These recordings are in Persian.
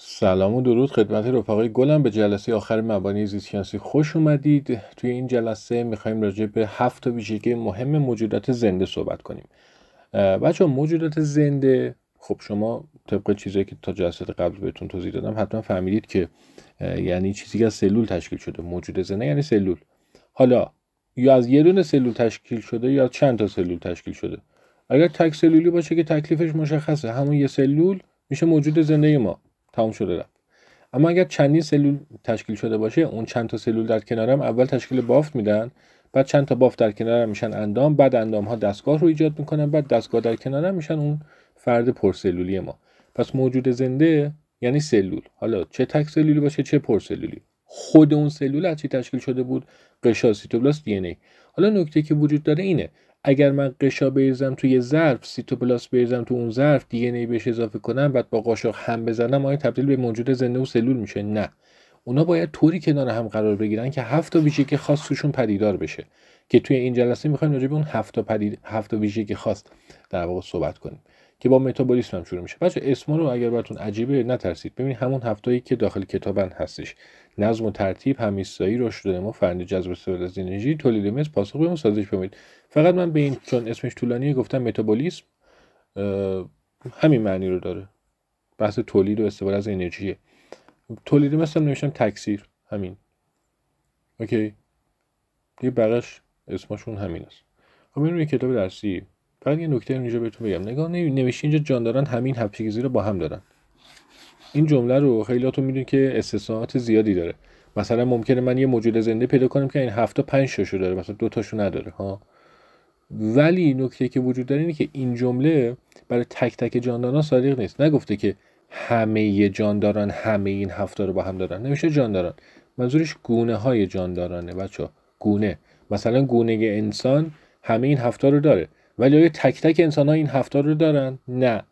سلام و درود خدمت رفقای گلم. به جلسه آخر مبانی زیستشناسی خوش اومدید. توی این جلسه میخوایم راجع به 7 تا ویژگی مهم موجودات زنده صحبت کنیم. بچه موجودات زنده، خب شما طبق چیزایی که تا جلسه قبل بهتون توضیح دادم حتما فهمیدید که یعنی چیزی که از سلول تشکیل شده. موجود زنده یعنی سلول. حالا یا از یه دونه سلول تشکیل شده یا چند تا سلول تشکیل شده. اگر تک سلولی باشه که تکلیفش مشخصه، همون یه سلول میشه موجود زنده ما. تمام شده رفت. اما اگر چندین سلول تشکیل شده باشه، اون چند تا سلول در کنارم اول تشکیل بافت میدن، بعد چند تا بافت در کنارم میشن اندام، بعد اندام ها دستگاه رو ایجاد میکنن، بعد دستگاه در کنارم میشن اون فرد پرسلولی ما. پس موجود زنده یعنی سلول. حالا چه تک سلولی باشه چه پرسلولی. خود اون سلول از چی تشکیل شده بود؟ غشا، سیتوپلاست، دی ان ای. حالا نکته که وجود داره اینه، اگر من غشا بریزم توی ظرف، سیتوپلاست بریزم تو اون ظرف، دی ان ای بهش اضافه کنم، بعد با قاشق هم بزنم، آیا تبدیل به موجود زنده و سلول میشه؟ نه. اونا باید طوری کنار هم قرار بگیرن که 7 تا ویژگی خاص توشون پدیدار بشه، که توی این جلسه میخوایم راجع به اون 7 تا ویژگی خاص در واقع صحبت کنیم که با متابولیسم هم شروع میشه. بچه اسما رو اگر براتون عجیبه نترسید، ببینید همون 7 تایی که داخل کتابن هستش: نظم و ترتیب، همیستایی، رشد نمو، فرآیند جذب استفاده از انرژی، تولید مثل، پاسخ به سازش بمید. فقط من به این چون اسمش طولانیه گفتم متابولیسم. همین معنی رو داره، بحث تولید و استفاده از انرژیه. تولید مثل نوشتم تکثیر، همین. اوکی دیگه بقیش اسمشون همین است. خب این روی کتاب درسی. فقط یه نکته اینجا بهتون بگم، نگاه نوشته اینجا جانداران همین 7 چیزی رو با هم دارن. این جمله رو خیلیاتون میدونید که استثناءات زیادی داره. مثلا ممکنه من یه موجود زنده پیدا کنم که این 7 تا 5 تاشو داره، مثلا 2 تاشو نداره ها. ولی نکته که وجود داره اینه که این جمله برای تک تک جانداران صادق نیست. نگفته که همه جانداران همه این 7 تا رو با هم دارن، نمیشه جانداران. منظورش گونه های جاندارانه بچه‌ها. گونه، مثلا گونه انسان همه این 7 تا رو داره، ولی آیا تک تک انسان ها این 7 تا رو دارن؟ نه.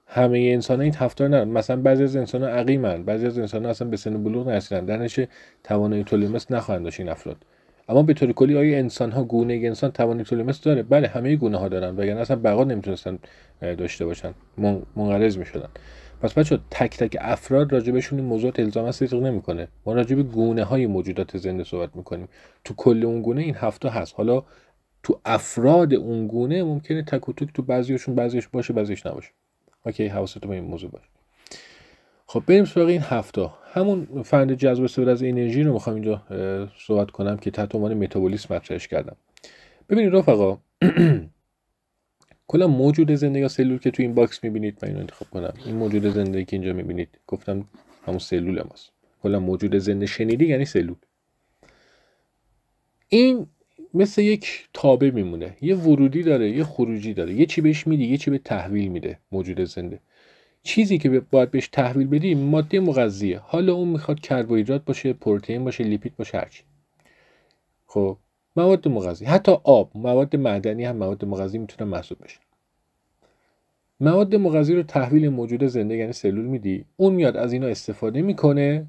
همه انسان ها این 7 تا رو ندارن. مثلا بعضی از انسان ها عقیمن، بعضی از انسان ها اصلا به سن بلوغ نرسیدن، در نتیجه توانایی تولید مثل نخواهند داشت این افراد. اما به طور کلی آیا انسان ها، گونه انسان توانایی تولید مثل داره؟ بله، همه گونه ها دارن، وگرنه اصلا بقا نمیتونستن داشته باشن، منقرض میشدن. پس بچه تک تک افراد راجبشون این موضوع الزاما صدق نمیکنه. ما راجب گونه های موجودات زنده صحبت میکنیم. تو کل اون گونه این 7 تا هست. حالا تو افراد اون گونه ممکنه تک و توک تو بعضیش باشه بعضیش نباشه. اوکی، حواستون به این موضوع باشه. خب بریم سراغ این 7 تا. همون فرآیند جذب استفاده از انرژی رو میخوام اینجا صحبت کنم که تحت عنوان متابولیسم مطرحش کردم. ببینید رفقا، کلا موجود زنده یا سلول که تو این باکس میبینید، من اینو انتخاب کنم، این موجود زنده که اینجا میبینید گفتم همون سلول ماست. کلا موجود زنده شنیدی یعنی سلول. این مثل یک تابع میمونه، یه ورودی داره یه خروجی داره، یه چی بهش میدی یه چی به تحویل میده. موجود زنده چیزی که باید بهش تحویل بدی ماده مغذیه. حالا اون میخواد کربوهیدرات باشه، پروتئین باشه، لیپید باشه، هرچی. خب مواد مغذی، حتی آب، مواد معدنی هم مواد مغذی میتونن محسوب بشن. مواد مغذی رو تحویل موجود زنده یعنی سلول میدی، اون میاد از اینا استفاده میکنه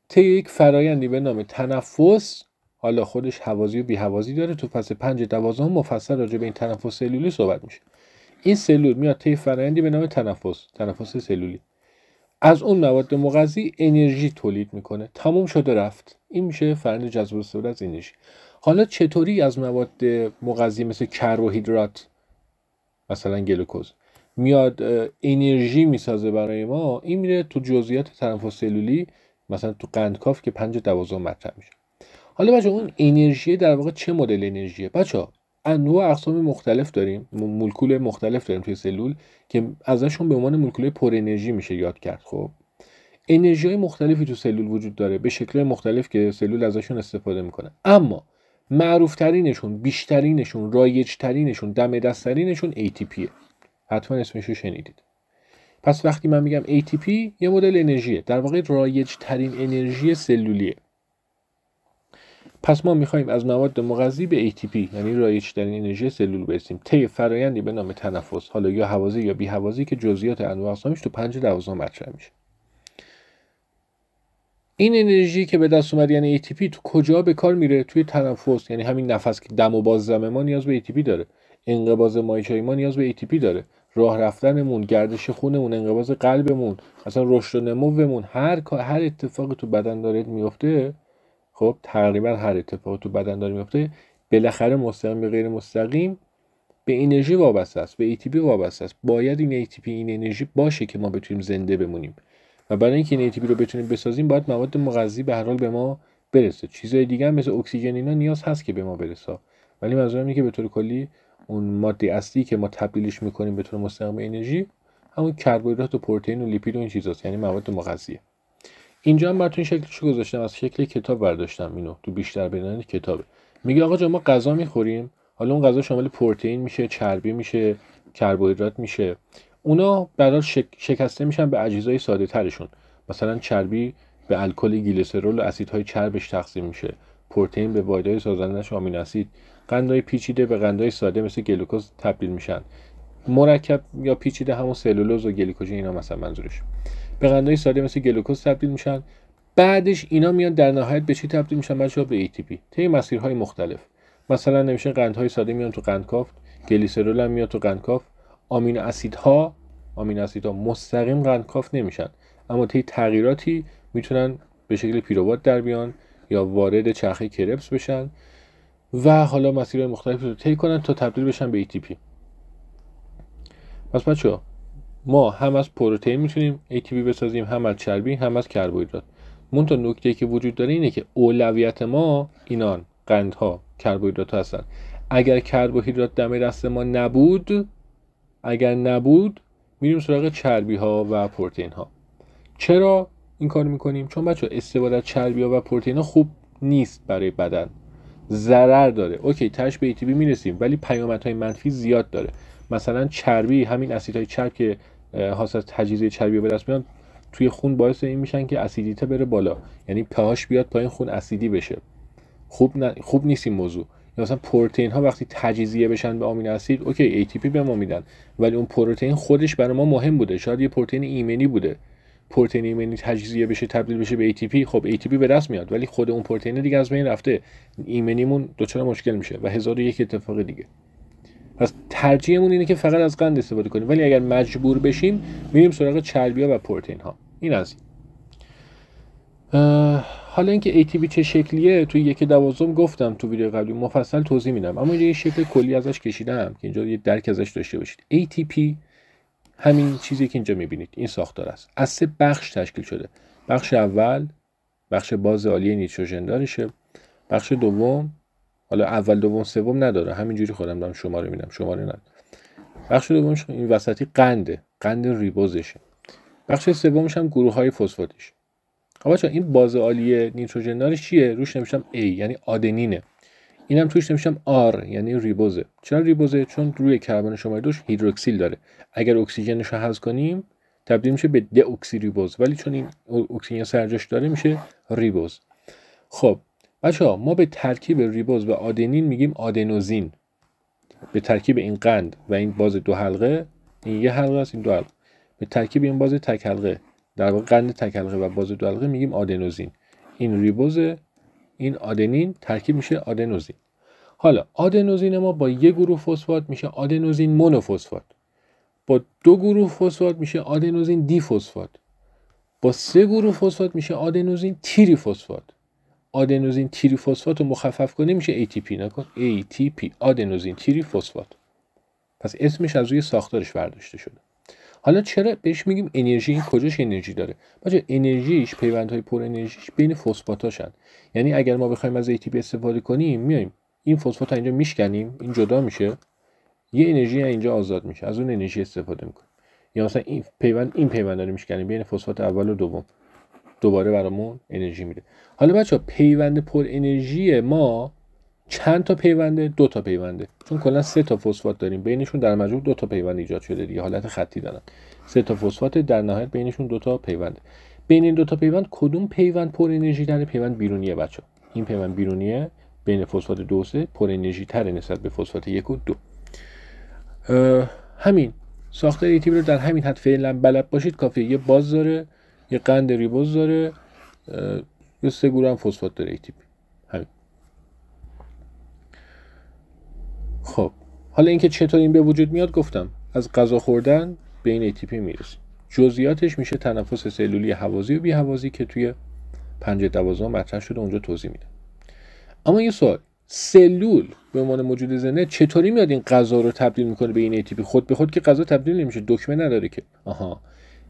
طی یک فرایندی به نام تنفس. حالا خودش حوازی و بی‌حوازی داره، تو فصل 5-12 مفصل راجع به این تنفس سلولی صحبت میشه. این سلول میاد طی فرایندی به نام تنفس سلولی، از اون مواد مغذی انرژی تولید میکنه. تموم شده رفت. این میشه فرآیند جذب استفاده از انرژی. حالا چطوری از مواد مغذی مثل کربوهیدرات، مثلا گلوکوز، میاد انرژی میسازه برای ما؟ این میره تو جزئیات تنفس سلولی، مثلا تو قندکاف که 5-12 مطرح میشه. حالا بچه اون انرژی در واقع چه مدل انرژیه؟ بچه انواع اقسام مختلف داریم، مولکول مختلف داریم توی سلول که ازشون به عنوان مولکول پر انرژی میشه یاد کرد. خب انرژی های مختلفی تو سلول وجود داره به شکل مختلف که سلول ازشون استفاده میکنه، اما معروف ترینشون، بیشترینشون، رایج ترینشون، دم دسترینشون ATPه. حتما اسمش رو شنیدید. پس وقتی من میگم ATP یه مدل انرژیه، در واقع رایج ترین انرژی سلولیه. پس ما میخوایم از مواد مغذی به ATP یعنی رایج ترین انرژی سلول برسیم طی فرآیندی به نام تنفس، حالا یا حوازی یا بی حوازی که جزئیات انواع اقسامش تو 5-12 مطرح میشه. این انرژی که به دست اومد یعنی ATP تو کجا به کار میره؟ توی تنفس، یعنی همین نفس که دم و بازدم ما نیاز به ATP داره، انقباض مایچای ما نیاز به ATP داره، راه رفتنمون، گردش خونمون، انقباض قلبمون، اصلا رشد و نمومون، هر اتفاقی تو بدن داره میفته، خب تقریبا هر اتفاقی تو بدن داره میفته، بالاخره مستقیم یا غیر مستقیم به انرژی وابسته است، به ATP وابسته است. باید این ATP، این انرژی باشه که ما بتونیم زنده بمونیم. و برای اینکه این ATP رو بتونیم بسازیم، باید مواد مغذی به هر حال به ما برسه. چیزای دیگه هم مثل اکسیژن اینا نیاز هست که به ما برسه. ولی منظورم اینه که به طور کلی اون ماده اصلی که ما تبدیلش میکنیم به طور مستقیم به انرژی، همون کربوهیدرات و پروتئین و لیپید و این چیزاست، یعنی مواد مغذیه. اینجا هم براتون شکلشو گذاشتم، از شکل کتاب برداشتم اینو، تو بیشتر بیان کتابه. میگه آقا جان ما غذا میخوریم، حالا اون غذا شامل پروتئین میشه، چربی میشه، کربوهیدرات میشه. اونا بعدا شکسته میشن به اجزای ساده ترشون. مثلا چربی به الکل گلیسرول و اسیدهای چربش تقسیم میشه، پروتئین به واحدهای سازندش آمینو اسید، قندهای پیچیده به قندهای ساده مثل گلوکوز تبدیل میشن. مرکب یا پیچیده همون سلولوز و گلیکوژن اینا مثلا منظورش، به قندهای ساده مثل گلوکوز تبدیل میشن. بعدش اینا میان در نهایت به چی تبدیل میشن؟ بچه‌ها به ATP طی مسیرهای مختلف. مثلا نمیشه قندهای ساده میان تو قندکافت، گلیسرول هم میاد تو قندکافت. آمینو اسیدها مستقیم قندکافت نمیشن، اما طی تغییراتی میتونن به شکل پیروات در بیان یا وارد چرخه کربس بشن و حالا مسیرهای مختلفی رو طی کنن تا تبدیل بشن به ATP. پس بچه‌ها ما هم از پروتئین میتونیم ATP بسازیم، هم از چربی، هم از کربوهیدرات. منتها نکته‌ای که وجود داره اینه که اولویت ما اینان قندها، کربوهیدرات هستن. اگر کربوهیدرات دم دست ما نبود، میریم سراغ چربی ها و پروتئین ها. چرا این کار میکنیم؟ چون بچه استفاده از چربی ها و پروتئین ها خوب نیست برای بدن، ضرر داره. اوکی تاش به ATP میرسیم، ولی پیامدهای منفی زیاد داره. مثلا چربی، همین اسیدهای چرب که حاصل از تجزیه چربی به دست میان توی خون باعث این میشن که اسیدیته بره بالا، یعنی pH بیاد پایین، خون اسیدی بشه. خوب نیست این موضوع. یا مثلا پروتئین ها وقتی تجزیه بشن به آمینو اسید، اوکی ATP به ما میدن، ولی اون پروتئین خودش برای ما مهم بوده، شاید یه پروتئین ایمنی بوده. پروتئین ایمنی تجزیه بشه تبدیل بشه به ATP، خب ATP به دست میاد، ولی خود اون پروتئین دیگه از بین رفته، ایمنیمون دچار مشکل میشه و 1001 اتفاق دیگه. پس ترجیحمون اینه که فقط از قند استفاده کنیم، ولی اگر مجبور بشیم میریم سراغ چربی‌ها و پروتئین ها. این از حالا اینکه ATP چه شکلیه توی 1/12 گفتم تو ویدیو قبلی، مفصل توضیح میدم، اما اینجا یه شکل کلی ازش کشیدم که اینجا یه درک ازش داشته باشید. ATP همین چیزی که اینجا میبینید، این ساختار است، از 3 بخش تشکیل شده. بخش اول بخش باز عالی نیتروژن دارشه. بخش دوم، حالا اول دوم سوم نداره، همینجوری خودم دارم شماره میدم، شماره نداره. بخش دومش این وسطی قند ریبوزشه. بخش سومش هم گروه‌های فسفاتیش. خب بچا این باز عالی نیتروژن دارش چیه؟ روش نمیشم A یعنی آدنینه. اینم توش نمیشم R یعنی ریبوزه. چرا ریبوزه؟ چون روی کربن شماره 2 هیدروکسیل داره. اگر اکسیژنش رو حذف کنیم تبدیل میشه به د اکسی ریبوز، ولی چون این اکسیژن سرجاش داره میشه ریبوز. خب بچه‌ها ما به ترکیب ریبوز و آدنین میگیم آدنوزین. به ترکیب این قند و این باز 2 حلقه، این یه حلقه است، این 2 حلقه، به ترکیب این باز تک حلقه، در واقع قند تک حلقه و باز 2 حلقه میگیم آدنوزین. این ریبوز، این آدنین، ترکیب میشه آدنوزین. حالا آدنوزین ما با یک گروه فسفات میشه آدنوزین مونوفسفات، با 2 گروه فسفات میشه آدنوزین دی فسفات، با 3 گروه فسفات میشه آدنوزین تیری فسفات. آدنوزین تیری فسفات رو مخفف کنه میشه ATP. نکن ATP، آدنوزین تیری فسفات. پس اسمش از روی ساختارش برداشته شده. حالا چرا بهش میگیم انرژی؟ این کجاش انرژی داره؟ بچه انرژیش، پیوندهای پر انرژیش بین فسفاتاشن. یعنی اگر ما بخوایم از ATP استفاده کنیم، میایم این فسفات اینجا میشکنیم، این جدا میشه، یه انرژی اینجا آزاد میشه، از اون انرژی استفاده میکنیم. یا مثلا این پیوند رو میشکنیم بین فسفات اول و دوم، دوباره برامون انرژی میده. حالا بچه پیوند پر انرژی ما چند تا پیونده؟ 2 تا پیونده، چون کلا 3 تا فسفات داریم، بینشون در مجموع 2 تا پیوند ایجاد شده دیگه، حالت خطی دارن. 3 تا فسفات، در نهایت بینشون 2 تا پیونده. بین این 2 تا پیوند کدوم پیوند پر انرژی تره؟ پیوند بیرونیه بچه. این پیوند بیرونیه بین فسفات 2 و 3 پر انرژی تره نسبت به فسفات 1 و 2. همین ساختار ATP رو در همین حد فعلا بلد باشید کافیه. یه باز داره، یه قند ریبوز داره، یه 3 گروه هم فسفات داره ATP. همین. خب حالا اینکه چطور این به وجود میاد گفتم، از غذا خوردن به این ATP میرسیم. جزئیاتش میشه تنفس سلولی هوازی و بی هوازی که توی 5-12 مطرح شده، اونجا توضیح میده. اما یه سوال، سلول به عنوان موجود زنده چطوری میاد این غذا رو تبدیل میکنه به این ATP؟ خود به خود که غذا تبدیل نمیشه، دکمه نداره که.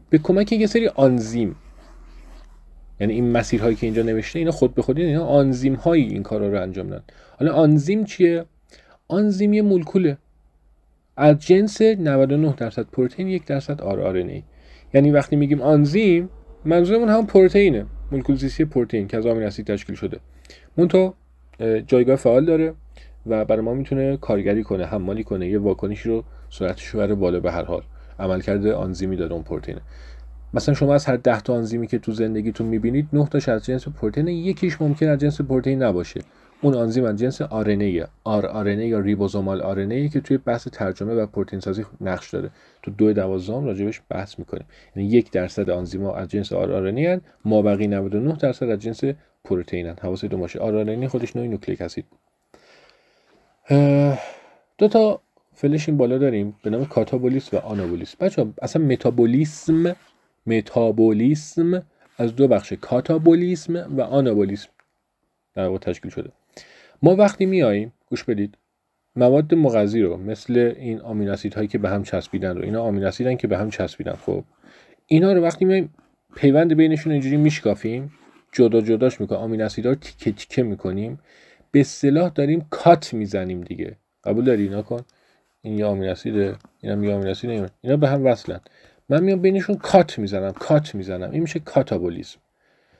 به کمک یه سری آنزیم، یعنی این مسیرهایی که اینجا نوشته اینا خود به خود اینا آنزیم هایی این کارا رو انجام میدن. حالا آنزیم چیه؟ آنزیم یه مولکوله از جنس 99% پروتئین 1% RNA. یعنی وقتی میگیم آنزیم منظورمون هم پروتئینه، مولکول زیستی پروتئین که از آمینو اسید تشکیل شده. منتها جایگاه فعال داره و برای ما میتونه کارگری کنه، حمالی کنه، یه واکنشی رو سرعتش رو بره بالا. به هر حال عملکرد آنزیمی داره اون پروتئین. مثلا شما از هر 10 تا آنزیمی که تو زندگیتون میبینید 9 تاش از جنس پروتئین، یکیش ممکن از جنس پروتئین نباشه. اون آنزیم از جنس RNA یا ریبوزومال RNA که توی بحث ترجمه و پروتئین سازی نقش داره. تو 2.12 راجبش بحث میکنیم. یعنی 1% آنزیم‌ها از جنس RNA ان، مابقی 99% از جنس پروتئین ان. حواستون باشه RNA خودش نوعی نوکلیک اسید بود. دو تا فلش این بالا داریم به نام کاتابولیسم و آنابولیسم. بچه‌ها اصلا متابولیسم از دو بخش کاتابولیسم و آنابولیسم در واقع تشکیل شده. ما وقتی میاییم گوش بدید مواد مغذی رو مثل این آمینو اسیدهایی که به هم چسبیدن رو، اینا آمینو اسیدن که به هم چسبیدن، خب اینا رو وقتی میایم پیوند بینشون اینجوری میشکافیم، جدا جداش میکنیم، آمینو اسیدها رو تیکه تیکه میکنیم، به اصطلاح داریم کات میزنیم دیگه. قبول داری؟ اینا کن، این یه آمینو اسیده، اینم یه آمینو اسید، اینا به هم وصلن، من میام بینشون کات میزنم، این میشه کاتابولیسم.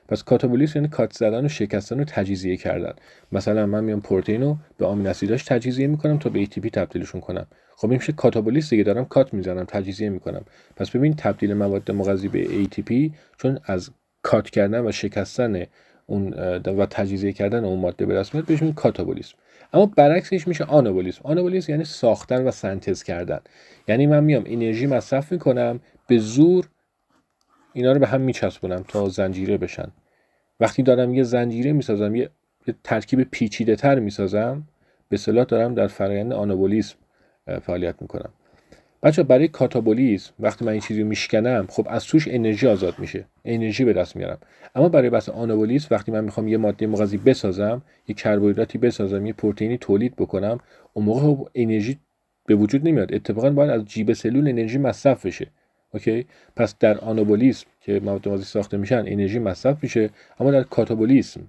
پس کاتابولیسم یعنی کات زدن و شکستن و تجزیه کردن. مثلا من میام پروتئین رو به آمینو اسیداش تجزیه میکنم تا به ATP تبدیلشون کنم. خب این میشه کاتابولیسم دیگه، دارم کات میزنم، تجزیه میکنم. پس ببین تبدیل مواد مغذی به ATP چون از کات کردن و شکستن اون و تجزیه کردن اون ماده به دست میاد، بهش میگیم کاتابولیسم. اما برعکسش میشه آنابولیسم. آنابولیسم یعنی ساختن و سنتز کردن. یعنی من میام انرژی مصرف میکنم، به زور اینا رو به هم میچسبونم تا زنجیره بشن. وقتی دارم یه زنجیره میسازم، یه ترکیب پیچیده تر میسازم، به اصطلاح دارم در فرآیند آنابولیسم فعالیت میکنم. بچه برای کاتابولیسم وقتی من این چیزی رو میشکنم، خب از توش انرژی آزاد میشه، انرژی به دست میارم. اما برای بحث آنابولیسم وقتی من میخوام یه ماده مغذی بسازم، یه کربوهیدراتی بسازم، یه پروتئینی تولید بکنم، اون موقع انرژی به وجود نمیاد. اتفاقا باید از جیب سلول انرژی مصرف بشه. اوکی؟ پس در آنابولیسم که مواد مغذی ساخته میشن انرژی مصرف میشه، اما در کاتابولیسم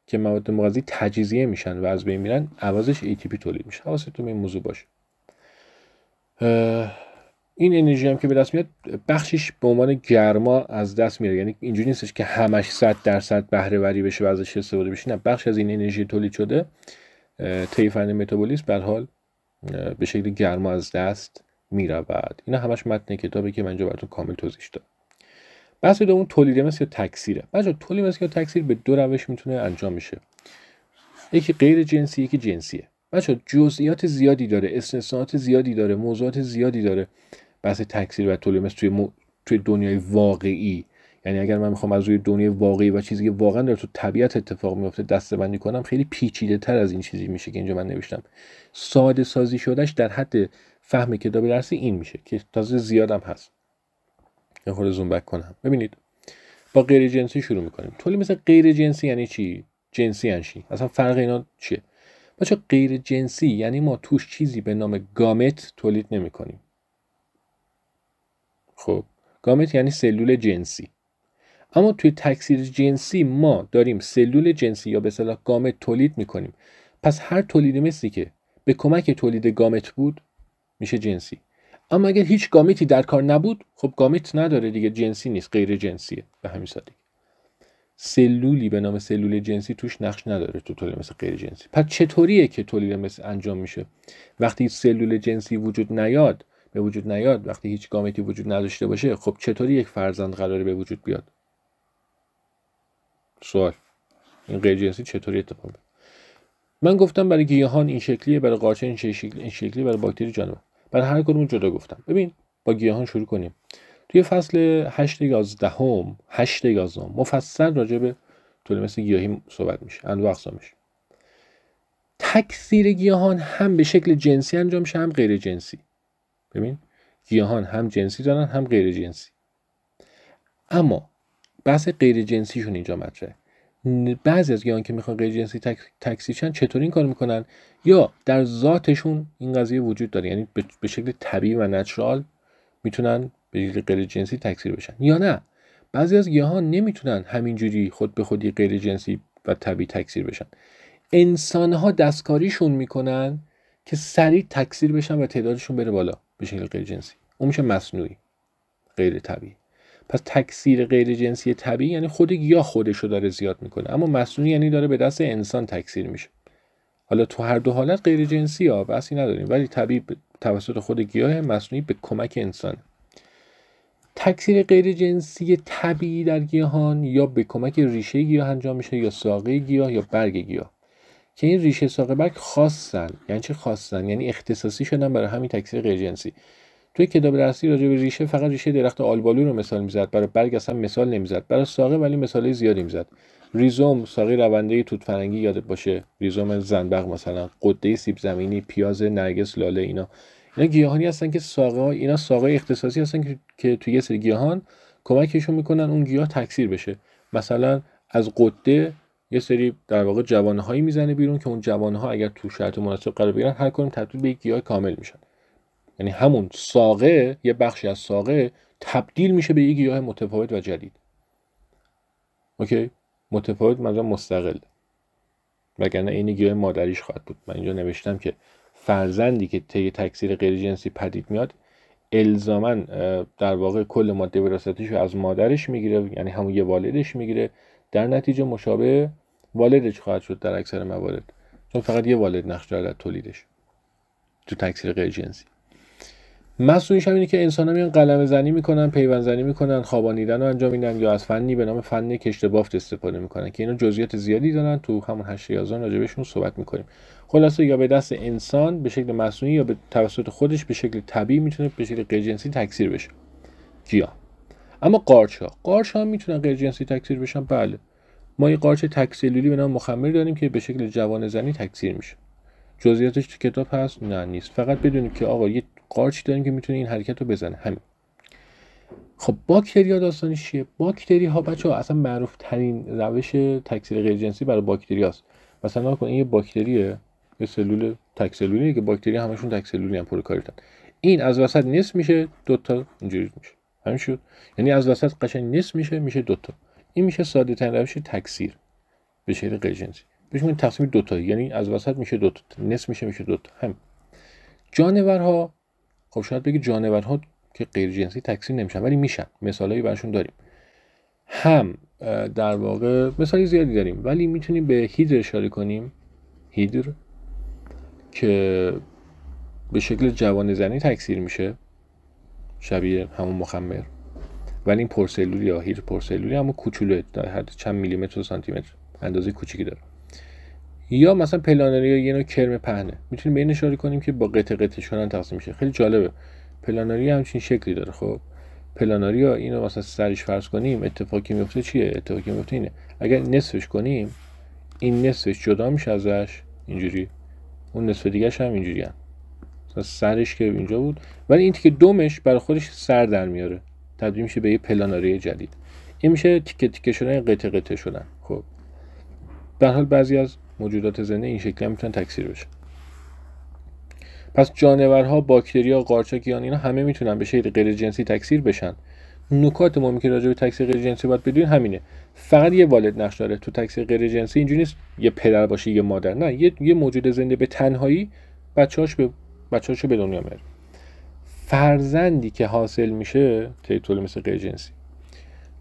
که مواد مغذی تجزیه میشن و از بین میرن، عوضش ATP تولید میشه. حواستون به این موضوع باشه. این انرژی هم که به دست میاد بخشش به عنوان گرما از دست میره. یعنی اینجوری نیستش که همش 100% بهره وری بشه و ازش استفاده بشه. نه، بخش از این انرژی تولید شده طی فرآیند متابولیسم به هر حال به شکل گرما از دست میرود. اینا همش متن کتابه که من اینجا براتون کامل توضیح دادم. بحث دوم تولید مثل یا تکثیره. بچه‌ها تولید مثل یا تکثیر به دو روش میتونه انجام میشه. یکی غیر جنسی، یکی جنسیه. بچه‌ها جزئیات زیادی داره، استثناءات زیادی داره، موضوعات زیادی داره بحث تکثیر و تولید مثل توی دنیای واقعی. یعنی اگر من میخوام از روی دنیای واقعی و چیزی که واقعا داره تو طبیعت اتفاق میفته دسته‌بندی کنم، خیلی پیچیده تر از این چیزی میشه که اینجا من نوشتم. ساده سازی شدهش در حد فهم کتاب درسی این میشه که تازه زیادم هست. یه خورده زوم بک کنم. ببینید با غیر جنسی شروع میکنیم. تولید مثل غیر جنسی یعنی چی؟ جنسی یعنی چی؟ اصلا فرق اینا چیه؟ بچه غیر جنسی یعنی ما توش چیزی به نام گامت تولید نمیکنیم. خب گامت یعنی سلول جنسی. اما توی تکثیر جنسی ما داریم سلول جنسی یا به اصطلاح گامت تولید میکنیم. پس هر تولید مثلی که به کمک تولید گامت بود میشه جنسی. اما اگر هیچ گامتی در کار نبود، خب گامت نداره دیگه، جنسی نیست، غیر جنسیه. به همین سادگی. سلولی به نام سلول جنسی توش نقش نداره تو تولید مثل غیر جنسی. پس چطوریه که تولید مثل انجام میشه؟ وقتی سلول جنسی به وجود نیاد، وقتی هیچ گامتی وجود نداشته باشه، خب چطوری یک فرزند قراره به وجود بیاد؟ سوال. این غیر جنسی چطوری اتفاق میفته؟ من گفتم برای گیاهان این شکلیه، برای قارچ این شکلی، برای باکتری جانور. برای هر کدوم جدا گفتم. ببین با گیاهان شروع کنیم. توی فصل 8 مفصل راجع به تولید مثل گیاهی صحبت میشه، انواع اقسامش. تکثیر گیاهان هم به شکل جنسی انجام میشه هم غیر جنسی. ببین گیاهان هم جنسی دارن هم غیر جنسی. اما بحث غیر جنسیشون اینجا مطرحه. بعضی از گیاهان که میخوان غیر جنسی تکثیر شن چطور این کار میکنن؟ یا در ذاتشون این قضیه وجود داره، یعنی به شکل طبیعی و نچرال میتونن به شکل غیر جنسی تکثیر بشن، یا نه بعضی از گیاهان نمیتونن همینجوری خود به خودی غیر جنسی و طبیعی تکثیر بشن. انسانها دستکاریشون میکنن که سریع تکثیر بشن و تعدادشون بره بالا به شکل غیر جنسی. اون میشه مصنوعی، غیر طبیعی. پس تکثیر غیر جنسی طبیعی یعنی خود گیاه خودشو داره زیاد میکنه، اما مصنوعی یعنی داره به دست انسان تکثیر میشه. حالا تو هر دو حالت غیر جنسی ها بحثی نداریم، ولی طبیعی توسط خود گیاه، مصنوعی به کمک انسان. تکثیر غیر جنسی طبیعی در گیاهان یا به کمک ریشه گیاه انجام میشه یا ساقه گیاه یا برگ گیاه، که این ریشه ساقه برگ خاصن. یعنی چه خاصن؟ یعنی اختصاصی شدن برای همین تکثیر غیر جنسی. توی کتاب درسی راجع به ریشه فقط ریشه درخت آلبالو رو مثال میزد، برای برگ اصلا مثال نمیزد، برای ساقه ولی مثالای زیادی میزد. ریزوم، ساقه رونده توت فرنگی یادت باشه، ریزوم زنبق مثلا، قده سیب زمینی، پیاز، نرگس، لاله، اینا گیاهانی هستن که ساقه ها، اینا ساقه اختصاصی هستن که توی یه سری گیاهان کمکشون میکنن اون گیاه تکثیر بشه. مثلا از قده یه سری در واقع جوانهایی میزنه بیرون که اون جوانها اگر تو شرط مناسب قرار بگیرن هر کدوم تبدیل به یک گیاه کامل میشن. یعنی همون ساقه، یه بخشی از ساقه تبدیل میشه به یک گیاه متفاوت و جدید. اوکی؟ متفاوت منظورم مستقل، وگرنه این گیاه مادریش خواهد بود. من اینجا نوشتم که فرزندی که طی تکثیر غیر جنسی پدید میاد الزاماً در واقع کل ماده وراثتیش رو از مادرش میگیره، یعنی همون یه والدش میگیره، در نتیجه مشابه والدش خواهد شد در اکثر موارد، چون فقط یه والد نقش داره در تولیدش تو تکثیر غیر جنسی. مسئولیش هم اینه که انسان‌ها میان قلمه زنی میکنن، پیوند زنی میکنن، خوابانیدن رو انجام میدن، یا از فنی به نام فن کشت بافت استفاده میکنن که اینا جزئیات زیادی دارن، تو همون 8 راجع بهشون صحبت میکنیم. خلاصه یا به دست انسان به شکل مصنوعی یا به توسط خودش به شکل طبیعی میتونه به شکل غیر جنسی تکثیر بشه گیاه. اما قارچ ها میتونن غیر جنسی تکثیر بشن. بله، ما یه قارچ تکسلولی به نام مخمر داریم که به شکل جوان زنی تکثیر میشه. جزئیاتش تو کتاب هست؟ نه نیست. فقط بدونید که آقا یه قارچی داریم که میتونه این حرکت رو بزنه، همین. خب باکتریا داستانش چیه؟ باکتری ها بچه‌ها اصلا معروف ترین روش تکثیر غیر جنسی برای باکتریاست. مثلا نگاه کن، این یه باکتریه، یه سلول تکسلولیه که باکتری همشون تکسلولی هم پروکاریوتن. این از وسط نصف میشه، دو تا اینجوری میشه. همین شد. یعنی از وسط قشنگ نصف میشه دو تا. این میشه ساده ترین روش تکثیر به شکل غیر جنسی. بهش میگن تقسیم دو تا، یعنی از وسط میشه دو تا، نصف میشه دو تا. هم جانورها، خب شاید بگی جانورها که غیر جنسی تکثیر نمیشن، ولی میشن. مثالایی براشون داریم. هم در واقع مثالی زیادی داریم، ولی میتونیم به هیدر اشاره کنیم. هیدر که به شکل جوان زنی تکثیر میشه، شبیه همون مخمر، ولی این پرسلولی یا هیدر پرسلولی، اما کوچولوه، در حد چند میلیمتر و سانتی متر اندازه کوچیکی داره. یا مثلا پلانریا یه نوع کرم پهنه، میتونیم به این اشاره کنیم که با قطع قطع شدن تقسیم میشه. خیلی جالبه. پلانریا همچین شکلی داره. خب پلانریا اینو مثلا سرش فرض کنیم، اتفاقی میفته چیه؟ اتفاقی میفته اینه اگر نصفش کنیم، این نصفش جدا میشه ازش اینجوری، اون نصف دیگه‌ش هم اینجوری هم. مثلا سرش که اینجا بود، ولی این تیکه دومش برای خودش سر در میاره، تبدیل میشه به یه پلانریا جدید. این میشه تیکه تیکه شدن، قطع قطع شدن. خب در حال بعضی از موجودات زنده این شکلی هم میتونن تکثیر بشن. پس جانورها، باکتریا، قارچ‌ها، گیاهان، اینا همه میتونن به شکل غیر جنسی تکثیر بشن. نکات مهمی که راجع به تکثیر غیر جنسی باید بدونید همینه. فقط یه والد نقش داره تو تکثیر غیر جنسی. اینجوری نیست یه پدر باشه یه مادر، نه، یه موجود زنده به تنهایی بچه‌هاشو به دنیا میاره. فرزندی که حاصل میشه طی تولید مثل غیر جنسی،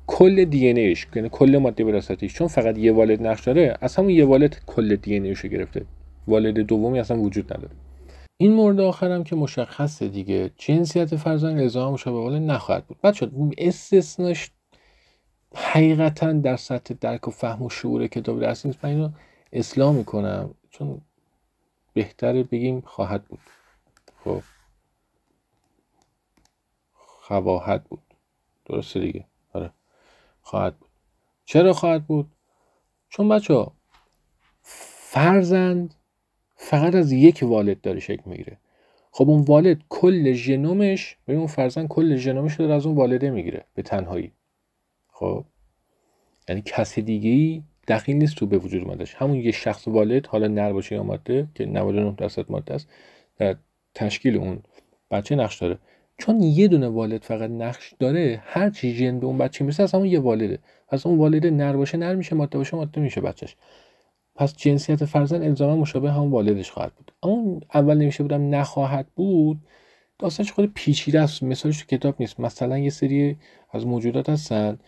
کل دی ان ایش، یعنی کل ماده وراثتیش، چون فقط یه والد نقش داره، از همون یه والد کل دی ان ایش رو گرفته، والد دومی اصلا وجود نداره. این مورد آخرم که مشخصه دیگه، جنسیت فرزند الزاما مشابه والد نخواهد بود. بچه‌ها استثناش حقیقتا در سطح درک و فهم و شعور کتاب درسی نیست. من اینو اصلاح میکنم چون بهتره بگیم خواهد بود. خب خواهد بود، درسته دیگه؟ آره خواهد بود. چرا خواهد بود؟ چون بچه‌ها فرزند فقط از یک والد داره شکل میگیره. خب اون والد کل ژنومش، ببین اون فرزند کل ژنومش رو از اون والده میگیره به تنهایی. خب یعنی کسی دیگه‌ای دخیل نیست تو به وجود اومدش، همون یه شخص والد، حالا نر باشه یا ماده که 99% ماده است، در تشکیل اون بچه نقش داره. چون یه دونه والد فقط نقش داره، هر چی ژن به اون بچه میرسه از همون یه والده. پس اون والده نر باشه نر میشه، ماده باشه ماده میشه بچهش. پس جنسیت فرزند الزاما مشابه همون والدش خواهد بود. اما اول نمیشه بودم نخواهد بود، داستانش خود پیچیده است، مثالش تو کتاب نیست. مثلا یه سری از موجودات هستن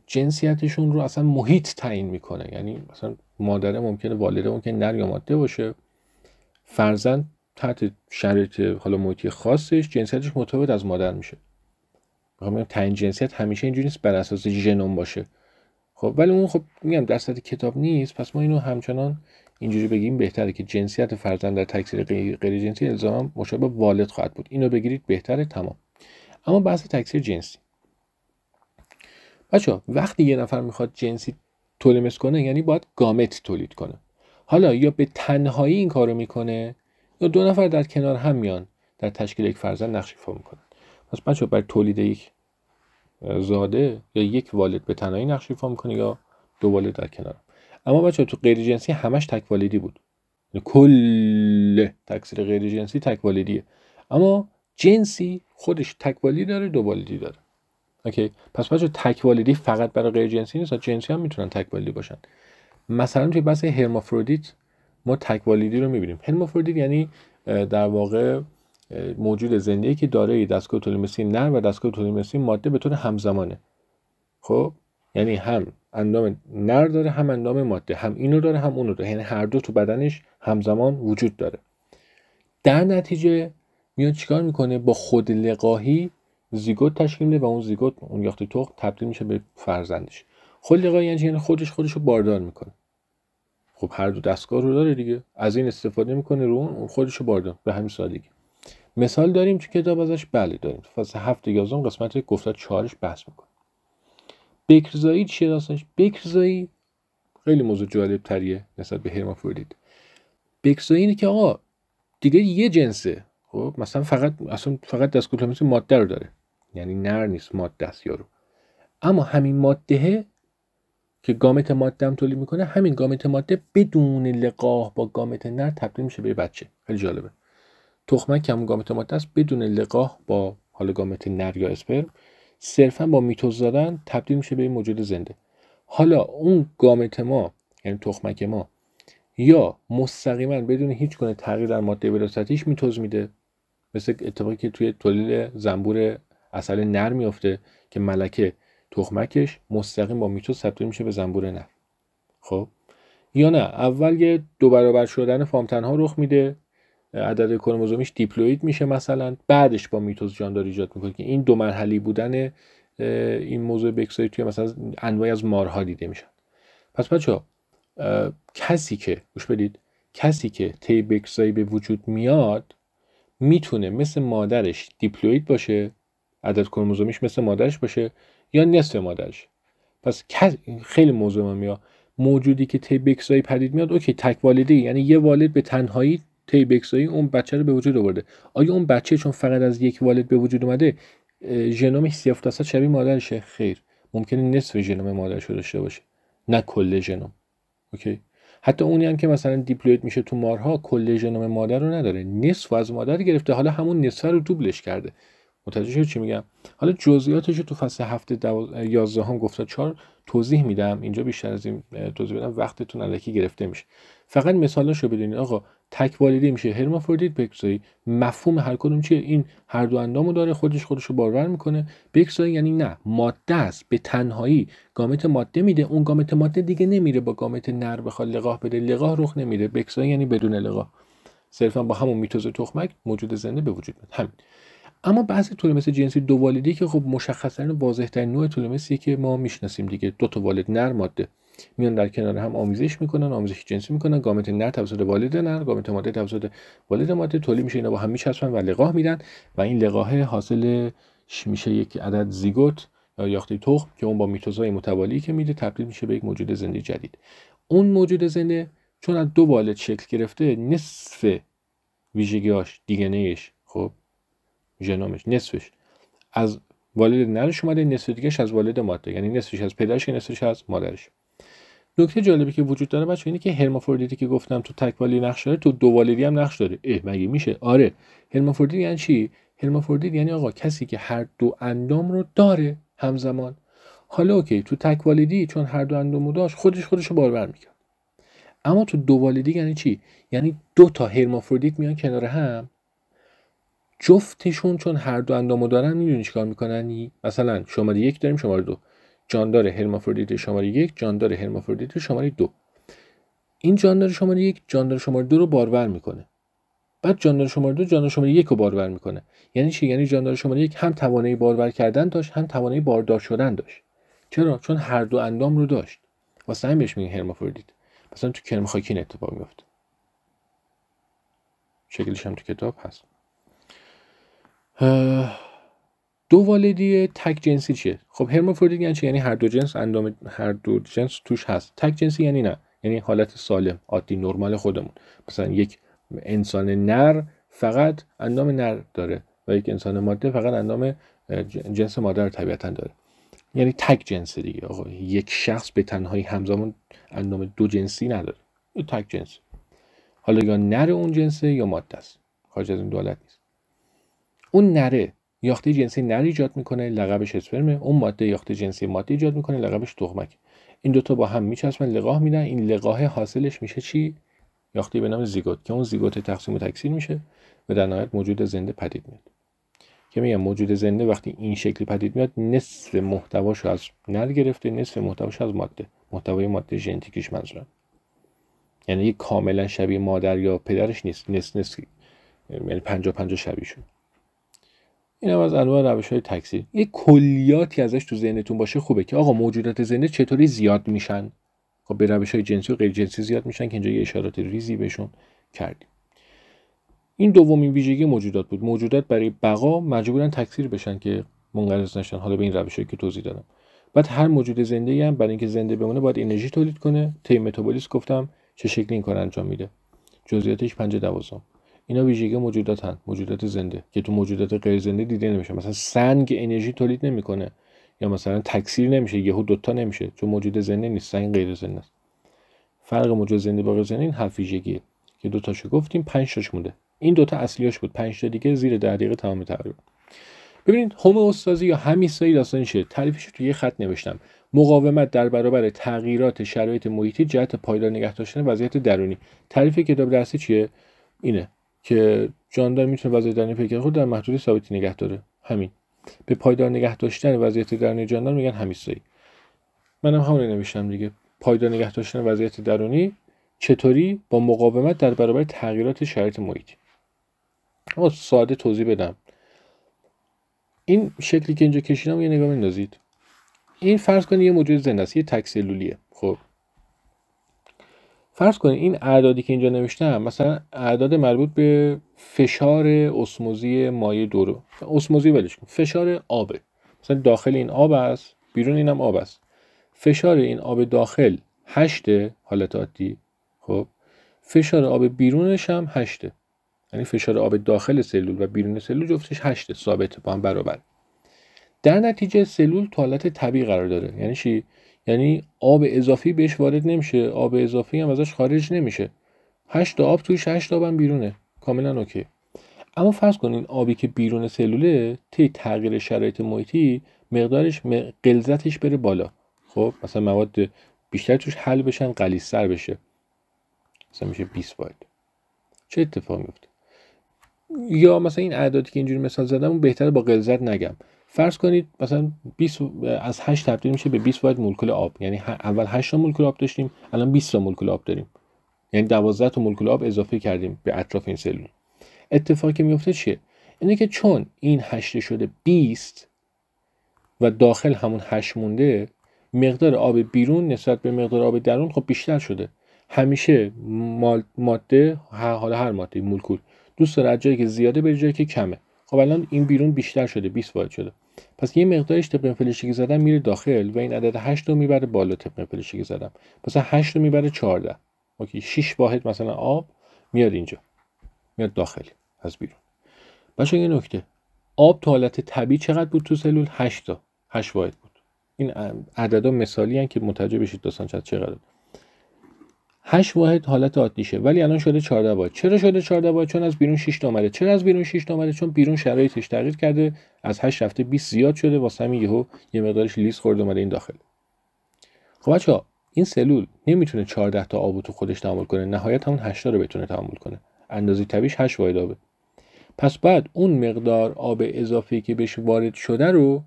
جنسیتشون رو اصلا محیط تعیین میکنه، یعنی مثلا مادره ممکنه، والده ممکنه نر یا ماده باشه، فرزند تحت شرایط حالا محیطی خاصش جنسیتش متفاوت از مادر میشه. میگم تعیین جنسیت همیشه اینجوری نیست بر اساس ژنوم باشه. خب ولی اون خب میگم در سطح کتاب نیست، پس ما اینو همچنان اینجوری بگیم بهتره که جنسیت فرزند در تکثیر غیر جنسی الزاما مشابه والد خواهد بود. اینو بگیرید بهتره، تمام. اما بحث تکثیر جنسی، بچه‌ها وقتی یه نفر میخواد جنسی تولید کنه یعنی باید گامت تولید کنه. حالا یا به تنهایی این کارو میکنه یا دو نفر در کنار هم میان در تشکیل یک فرزند نقش ایفا میکنن. پس بچه‌ها برای تولید یک زاده یا یک والد به تنهایی نقش ایفا میکنه یا دو والد در کنار. اما بچه‌ها تو غیر جنسی همش تک والدی بود، کل تکثیر غیر جنسی تک والدیه. اما جنسی خودش تک والدی داره، دو والدی داره. اوکی، پس بچه تک والدی فقط برای غیر جنسی نیست، جنسی هم میتونن تک والدی باشن. مثلا توی بحث هرمافرودیت ما تک والدی رو میبینیم. هرمافرودیت یعنی در واقع موجود زنده‌ای که دارای دستگاه تولید مثلی نر و دستگاه تولید مثلی ماده به طور همزمانه. خب یعنی هم اندام نر داره هم اندام ماده، هم اینو داره هم اونو داره، یعنی هر دو تو بدنش همزمان وجود داره. در نتیجه میاد چیکار میکنه؟ با خود لقاحی زیگوت تشکیل میده و اون زیگوت، اون یافت تخم تبدیل میشه به فرزندش. خود لقاحی یعنی خودشو باردار میکنه. خب هر دو دستگاه رو داره دیگه، از این استفاده میکنه رو اون خودشو باردار، به همین سادگی. مثال داریم تو کتاب ازش؟ بله داریم. تو فصل 7 11 قسمت گفتار 4 بحث میکنه. بکرزایی چیه داستانش؟ بکرزایی خیلی موضوع جالب تریه نسبت به هرمافرودیت. بکرزایی اینه که آقا دیگه یه جنسه. خب مثلا فقط دستگاه تولید مثلی ماده رو داره، یعنی نر نیست، ماده است یارو. اما همین ماده که گامت ماده هم تولید میکنه، همین گامت ماده بدون لقاح با گامت نر تبدیل میشه به بچه. خیلی جالبه. تخمک که همون گامت ماده است بدون لقاح با حالا گامت نر یا اسپرم، صرفا با میتوز زدن تبدیل میشه به این موجود زنده. حالا اون گامت ما یعنی تخمک ما یا مستقیما بدون هیچ گونه تغییر در ماده وراثتیش میتوز میده، مثل اتفاقی که توی تولید زنبور عسل نر میفته که ملکه تخمکش مستقیم با میتوز تبدیل میشه به زنبور نر. خب یا نه اول یه دو برابر شدن فامتنها رخ میده، عدد کروموزومیش دیپلوید میشه مثلا، بعدش با میتوز جاندار ایجاد میکنه که این دو مرحله بودن این موضوع بکسایی توی مثلا انواعی از مارها دیده میشن. پس بچه‌ها کسی که گوش بدید، کسی که طی بکسایی به وجود میاد میتونه مثل مادرش دیپلوید باشه، عدد کروموزومیش مثل مادرش باشه، یا نصف مادرش. پس خیلی موضوع ما میاد موجودی که طی بکسایی پدید میاد اوکی تک والدی، یعنی یه والد به تنهایی طی بکسایی اون بچه رو به وجود آورده. آیا اون بچه چون فقط از یک والد به وجود اومده ژنومش 0% شبیه مادرشه؟ خیر، ممکنه نصف ژنوم مادرش رو داشته باشه، نه کل ژنوم. اوکی، حتی اونی هم که مثلا دیپلوید میشه تو مارها کل ژنوم مادر رو نداره، نصف از مادر گرفته، حالا همون نصف رو دوبلش کرده. متوجه شد چی میگم؟ حالا جزئیاتش رو تو فصل 7 11 هم گفتار 4 توضیح میدم، اینجا بیشتر از این توضیح بدم وقتتون الکی گرفته میشه. فقط مثالاشو بدونید. آقا تک والدی میشه هرمافرودیت بکسایی، مفهوم هر کدوم چیه؟ این هر دو اندامو داره، خودشو بارور میکنه. بکسایی یعنی نه ماده است به تنهایی، گامت ماده میده، اون گامت ماده دیگه نمیره با گامت نر بخواد لقاح بده، لقاح رخ نمیده. بکسایی یعنی بدون لقاح، صرفا با همون میتوز تخمک موجود زنده به وجود میاد. همین. اما بحث تولمس جنسی دو والدی که خب مشخصاً واضح‌ترین نوع تولمسی که ما میشناسیم دیگه، دو تا والد نر ماده میان در کنار هم آمیزش میکنن، آمیزش جنسی میکنن، گامت نر توسط والد نر، گامت ماده توسط والد ماده تولید میشه، اینا با هم میچسبن و لقاح میدن و این لقاح حاصل میشه یک عدد زیگوت یا یاخته تخم که اون با میتوزهای متوالی که میده تبدیل میشه به یک موجود زنده جدید. اون موجود زنده چون از دو والد شکل گرفته، ویژگیاش، دی‌ان‌ایش، خب ژنومش، نصفش از والد نرش اومده، نصف دیگه‌ش از والد ماده، یعنی نصفش از پدرش، نصفش از مادرش. نکته جالبی که وجود داره بچه‌ها اینه که هرمافرودیتی که گفتم تو تک والدی نقش داره، تو دو والدی هم نقش داره. مگه میشه؟ آره. هرمافرودیت یعنی چی؟ هرمافرودیت یعنی آقا کسی که هر دو اندام رو داره همزمان. حالا اوکی، تو تک والدی چون هر دو اندامو داشت خودشو بارور میکرد. اما تو دو والدی یعنی چی؟ یعنی دو تا هرمافرودیت میان کنار هم، جفتشون چون هر دو اندامو دارن، میدونی چیکار میکنن؟ مثلا شماره 1 داریم، شماره 2 جاندار هرمافرودیت شماره 1، جاندار هرمافرودیت شماره 2. این جاندار شماره 1 جاندار شماره 2 رو بارور میکنه. بعد جاندار شماره 2 جاندار شماره 1 رو بارور میکنه. یعنی چی؟ یعنی جاندار شماره 1 هم توانایی بارور کردن داشت، هم توانایی باردار شدن داشت. چرا؟ چون هر دو اندام رو داشت. واسه همین بهش میگن هرمافرودیت. مثلا تو کرم خاکی این اتفاق میفته. شکلش هم تو کتاب هست. دو والدی تک جنسی چیه؟ خب هرمافرودیت یعنی چی؟ یعنی هر دو جنس اندام هر دو جنس توش هست. تک جنسی یعنی نه، یعنی حالت سالم عادی نرمال خودمون. مثلا یک انسان نر فقط اندام نر داره و یک انسان ماده فقط اندام جنس مادر طبیعتا داره. یعنی تک جنس دیگه آقا. یک شخص به تنهایی همزمان اندام دو جنسی نداره. این تک جنس. حالا یا نر اون جنسه یا ماده است. خارج از این دو حالت نیست. اون نره یاخته جنسی نر ایجاد میکنه، لقبش اسپرمه. اون ماده یاخته جنسی ماده ایجاد میکنه، لقبش تخمک. این دوتا با هم میچسبن، لقاح میدن. این لقاح حاصلش میشه چی؟ یاخته به نام زیگوت که اون زیگوت تقسیم و تکثیر میشه و در نهایت موجود زنده پدید میاد. که میگم موجود زنده وقتی این شکلی پدید میاد، نصف محتواشو از نر گرفته، نصف محتواشو از ماده. محتوای ماده ژنتیکیش منظورم. یعنی کاملا شبیه مادر یا پدرش نیست، نصف یعنی 50-50 شبیهشون. این هم از انواع روش‌های تکثیر. یه کلیاتی ازش تو ذهنتون باشه خوبه که آقا موجودات زنده چطوری زیاد میشن. خب به روش‌های جنسی و غیر جنسی زیاد میشن که اینجا یه اشارات ریزی بهشون کردیم. این دومین ویژگی موجودات بود. موجودات برای بقا مجبورن تکثیر بشن که منقرض نشن، حالا به این روشایی که توضیح دادم. بعد هر موجود زنده‌ای هم برای اینکه زنده بمونه باید انرژی تولید کنه. طی متابولیسم گفتم چه شکلی این کار انجام میده. جزئیاتش 5-12. اینا ویژگی موجوداتن، موجودات زنده که تو موجودات غیر زنده دیده نمیشه. مثلا سنگ انرژی تولید نمیکنه یا مثلا تکثیر نمیشه، یهو دوتا نمیشه چون موجود زنده نیست، سنگ غیر زنده است. فرق موجود زنده با غیر زنده این 7 ویژگیه که دو تاشو گفتیم، 5 تاش مونده. این دوتا اصلیاش بود، 5 تا دیگه زیر 10 دقیقه تمام تقریبا. ببینید هومئوستازی یا همیستایی داستانش چیه؟ تعریفش رو توی یه خط نوشتم. مقاومت در برابر تغییرات شرایط محیطی جهت پایدار نگه داشتن وضعیت درونی. تعریف کتاب درسی چیه؟ اینه که جاندار میتونه وضعیت درونی پیکر خود در محدوده ثابتی نگه داره. همین. به پایدار نگه داشتن وضعیت درونی جاندار میگن همیستایی. منم همون رو نوشتم دیگه. پایدار نگه داشتن وضعیت درونی چطوری؟ با مقاومت در برابر تغییرات شرایط محیطی. اما ساده توضیح بدم. این شکلی که اینجا کشیدم یه نگاه بندازید. این فرض کنید یه موجود زنده است، یه تک سلولیه. خب فرض کنید این اعدادی که اینجا نوشتم مثلا اعداد مربوط به فشار اسموزی مایع دورو. اسموزی ولش کن. فشار آبه. مثلا داخل این آب است، بیرون اینم آب است. فشار این آب داخل 8 حالت عادی. خب فشار آب بیرونش هم 8. یعنی فشار آب داخل سلول و بیرون سلول جفتش 8 ثابته، با هم برابر. در نتیجه سلول تو حالت طبیعی قرار داره. یعنی چی؟ یعنی آب اضافی بهش وارد نمیشه، آب اضافی هم ازش خارج نمیشه. 8 آب توش، 8 آب هم بیرونه. کاملا اوکی. اما فرض کن این آبی که بیرون سلوله طی تغییر شرایط محیطی مقدارش غلظتش بره بالا. خب مثلا مواد بیشتر توش حل بشن، غلیظ‌تر بشه. مثلا میشه 20 واحد. چه اتفاقی میفته؟ یا مثلا این اعدادی که اینجوری مثال زدم اون بهتره با غلظت نگم. فرض کنید مثلا 20 از 8 تبدیل میشه به 20 واحد مولکول آب. یعنی اول 8 تا مولکول آب داشتیم، الان 20 تا مولکول آب داریم. یعنی 12 تا مولکول آب اضافه کردیم به اطراف این سلول. اتفاقی که میفته چیه؟ اینه که چون این 8 شده 20 و داخل همون 8 مونده، مقدار آب بیرون نسبت به مقدار آب درون خب بیشتر شده. همیشه ماده، حالا هر ماده مولکول دوست داره از جایی که زیاده بره جایی که کمه. خب الان این بیرون بیشتر شده، 20 واحد شده. پس یه مقدارش طبق فلزی که زدم میره داخل و این عدد 8 رو میبره بالا طبق فلزی که زدم. مثلا 8 رو میبره 14. اوکی 6 واحد مثلا آب میاد اینجا. میاد داخل از بیرون. بچه‌ها یه نکته، آب تو حالت طبیعی چقدر بود تو سلول؟ 8 تا 8 واحد بود. این عددا مثالی هستن که متوجه بشید داستان چقدر. 8 واحد حالت عادیشه، ولی الان شده 14 واحد. چرا شده 14 واحد؟ چون از بیرون 6 تا اومده. چرا از بیرون 6 تا اومده؟ چون بیرون شرایطش تغییر کرده، از 8 رفته 20 زیاد شده، واسه همین یه مقدارش لیز خورده اومده این داخل. خب بچه‌ها این سلول نمیتونه 14 تا آب تو خودش تحمل کنه، نهایت همون 8 تا رو بتونه تحمل کنه. اندازه طبیعیش 8 واحد آبه. پس بعد اون مقدار آب اضافی که بهش وارد شده رو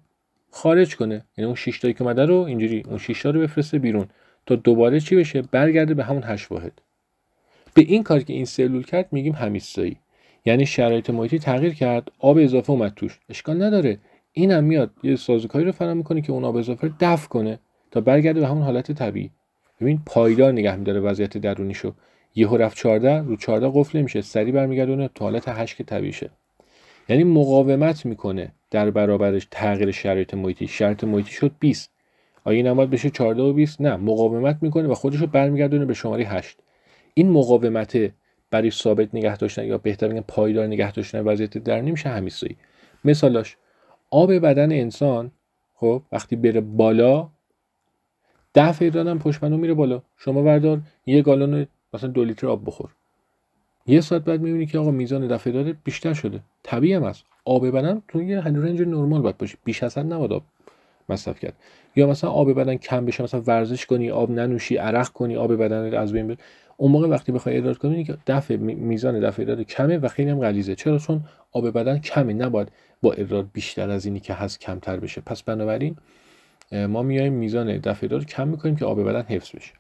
خارج کنه، یعنی اون 6 تایی که اومده رو اینجوری اون 6 تا رو بفرسته بیرون تا دوباره چی بشه؟ برگرده به همون 8 واحد. به این کاری که این سلول کرد میگیم همیستایی. یعنی شرایط محیطی تغییر کرد، آب اضافه اومد توش، اشکال نداره، اینم میاد یه سازوکاری رو فراهم میکنه که اون آب اضافه رو دفع کنه تا برگرده به همون حالت طبیعی. ببین پایدار نگه میداره وضعیت درونیشو. یهو رفت 14 رو 14 قفل نمیشه، سریع برمیگردونه تو حالت 8 که طبیعی شه. یعنی مقاومت میکنه در برابرش تغییر شرایط محیطی. شرایط محیطی شد 20، آیا این نباید بشه 14 و 20؟ نه، مقاومت میکنه و خودش رو برمیگردونه به شماره 8. این مقاومت برای ثابت نگه داشتن یا بهتر بگم پایدار نگه داشتن وضعیت درونی میشه همیستایی. مثالاش آب بدن انسان خب وقتی بره بالا، دفع دادن پشت بنا میره بالا. شما بردار یه گالون مثلا 2 لیتر آب بخور، یه ساعت بعد میبینی که آقا میزان دفع داده بیشتر شده. طبیعی هم هست، آب بدن تو یه رنج نرمال باید باشه، بیش از حد نباید آب مصرف کرد. یا مثلا آب بدن کم بشه، مثلا ورزش کنی، آب ننوشی، عرق کنی، آب بدن از بین بره، اون موقع وقتی بخوای ادرار کنی که میزان دفع داده کمه و خیلی هم غلیظه. چرا؟ چون آب بدن کمه، نباید با ادرار بیشتر از اینی که هست کمتر بشه. پس بنابراین ما میایم میزان دفع داده کم میکنیم که آب بدن حفظ بشه.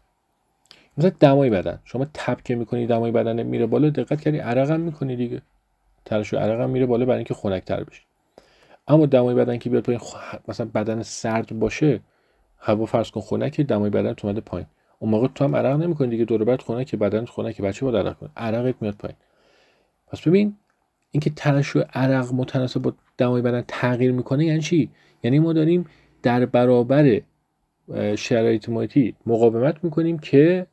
مثلا دمای بدن، شما تب که میکنی دمای بدن میره بالا، دقت کردی عرق هم میکنی دیگه، ترشح عرق هم میره بالا برای اینکه خنک‌تر بشه. اما دمای بدن که بیاد پایین، مثلا بدن سرد باشه، هوا فرض کن خنک، دمای بدن تو اومده پایین، اون موقع تو هم عرق نمیکنی دیگه، دور و برت خنک، بدنت خنک، بچه باید عرق کنه، عرقت میاد پایین. پس ببین اینکه ترشح عرق متناسب با دمای بدن تغییر میکنه یعنی چی؟ یعنی ما داریم در برابر شرایط محیطی مقاومت میکنیم که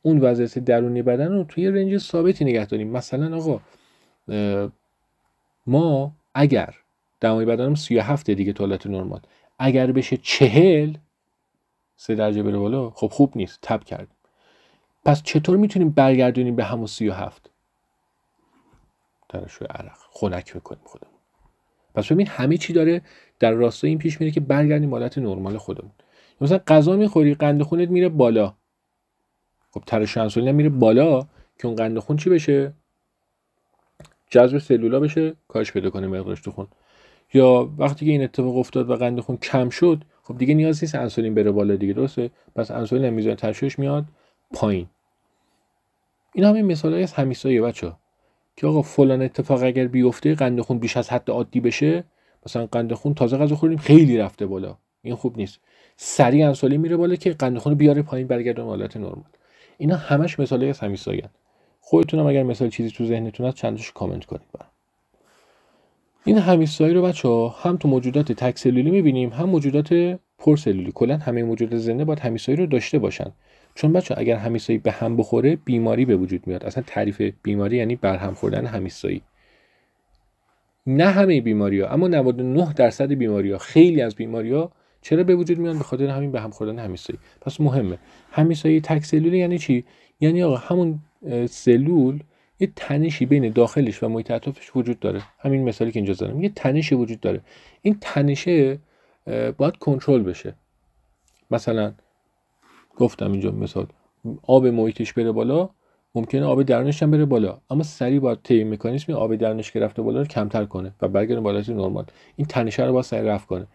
اون وضعیت درونی بدن رو توی رنج ثابتی نگه داریم. مثلا آقا ما اگر دمای بدنم 37 دیگه تو حالت نرمال، اگر بشه 40 3 درجه بره بالا، خب خوب نیست، تب کردیم. پس چطور میتونیم برگردونیم به همون 37؟ ترشح عرق، خنک میکنیم خودمون. پس ببین همه چی داره در راستای این پیش میره که برگردیم حالت نرمال خودمون. مثلا غذا میخوری، قند خونت میره بالا، خب ترشح انسولین میره بالا که اون قند خون چی بشه؟ جذب سلولا بشه، کاهش پیدا کنه مقدارش تو خون. یا وقتی که این اتفاق افتاد و قند خون کم شد، خب دیگه نیاز نیست انسولین بره بالا دیگه، درسته؟ پس انسولین هم میزان ترشحش میاد پایین. این همین مثالایی از همیستایی بچه‌ها که آقا فلان اتفاق اگر بیفته، قند خون بیش از حد عادی بشه، مثلا قند خون تازه غذا خوردیم خیلی رفته بالا، این خوب نیست، سریع انسولین میره بالا که قند خون بیاره پایین، برگردونه حالت نرمال. اینا همش مثالایی از همیستایی. خودتونم اگر مثال چیزی تو ذهنتون هست چندش کامنت کنید برام. این همیستایی رو بچه‌ها هم تو موجودات تک سلولی می‌بینیم، هم موجودات پرسلولی. کلا همه موجودات زنده باید همیستایی رو داشته باشن، چون بچه‌ها اگر همیستایی به هم بخوره بیماری به وجود میاد. اصلا تعریف بیماری یعنی برهم خوردن همیستایی. نه همه بیماری‌ها، اما 99% بیماری‌ها، خیلی از بیماری‌ها چرا به وجود میان؟ به خاطر همین به هم خوردن همیستایی. پس مهمه. همیستایی تک سلولی یعنی چی؟ یعنی آقا همون سلول یه تنشی بین داخلش و محیط اطرافش وجود داره. همین مثالی که اینجا زدم، یه تنشی وجود داره. این تنشه باید کنترل بشه. مثلا گفتم اینجا مثال، آب محیطش بره بالا، ممکنه آب درونش هم بره بالا، اما سریع باید طی مکانیزم آب درونش که رفته بالا رو کمتر کنه و برگرده بالا حالت نرمال. این تنشه رو باید سریع رفع کنه.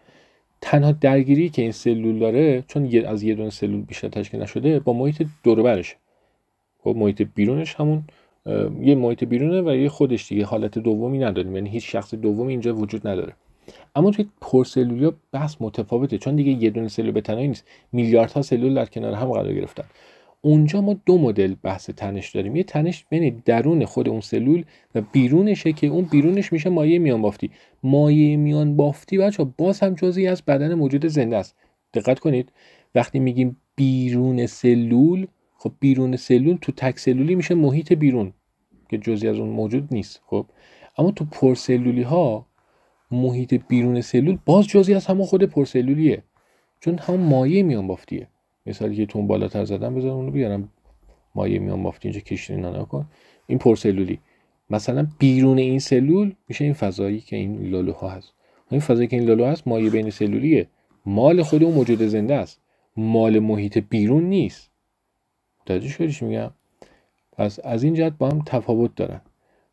تنها درگیری که این سلول داره، چون از یه دونه سلول بیشتر تشکیل نشده، با محیط دور و برش. خب محیط بیرونش همون یه محیط بیرونه و یه خودش دیگه، حالت دومی نداریم، یعنی هیچ شخص دومی اینجا وجود نداره. اما توی پرسلولیا بحث متفاوته، چون دیگه یه دونه سلول به تنهایی نیست، میلیاردها سلول در کنار هم قرار گرفتن. اونجا ما دو مدل بحث تنش داریم. یه تنش بین درون خود اون سلول و بیرونشه که اون بیرونش میشه مایع میان بافتی. مایع میان بافتی بچه‌ها باز هم جزئی از بدن موجود زنده است. دقت کنید وقتی میگیم بیرون سلول، خب بیرون سلول تو تک سلولی میشه محیط بیرون. که جزئی از اون موجود نیست. خب اما تو پرسلولی ها محیط بیرون سلول باز جزئی از همون خود پرسلولیه، چون هم مایع میان بافتیه. مثالی که تو بالاتر زدم بذار اون رو بیارم، مایع میان بافتی اینجا کشیدین نکن، این پرسلولی. مثلا بیرون این سلول میشه این فضایی که این لالوها هست. این فضایی که این لالو هست مایع بین سلولیه، مال خود اون موجود زنده است، مال محیط بیرون نیست. متوجه شدیش میگم؟ پس از این جهت با هم تفاوت دارن.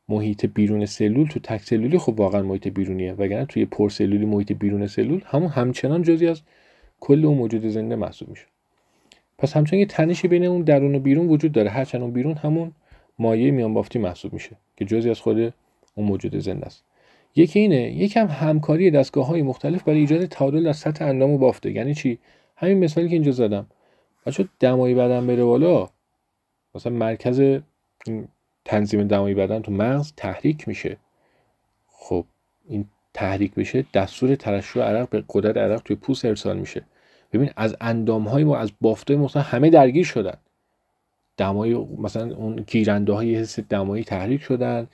محیط بیرون سلول تو تک سلولی خب واقعا محیط بیرونیه، وگرنه توی پرسلولی محیط بیرون سلول همچنان جزئی از کل اون موجود زنده محسوب میشه. پس همچنان یه تنشی بین اون درون و بیرون وجود داره، هرچند اون بیرون همون مایع میان بافتی محسوب میشه که جزئی از خود اون موجود زنده است. یکی اینه، یکم همکاری دستگاه‌های مختلف برای ایجاد تعادل در سطح اندام و بافته. یعنی چی؟ همین مثالی که اینجا زدم، بچه‌ها دمای بدن بره بالا، مثلا مرکز این تنظیم دمای بدن تو مغز تحریک میشه. خب این تحریک بشه، دستور ترشح عرق به غدد عرق توی پوست ارسال میشه. ببین از اندام‌های ما، از بافت‌های مثلا همه درگیر شدن. دمای مثلا اون گیرنده‌های حس دمایی تحریک شدن،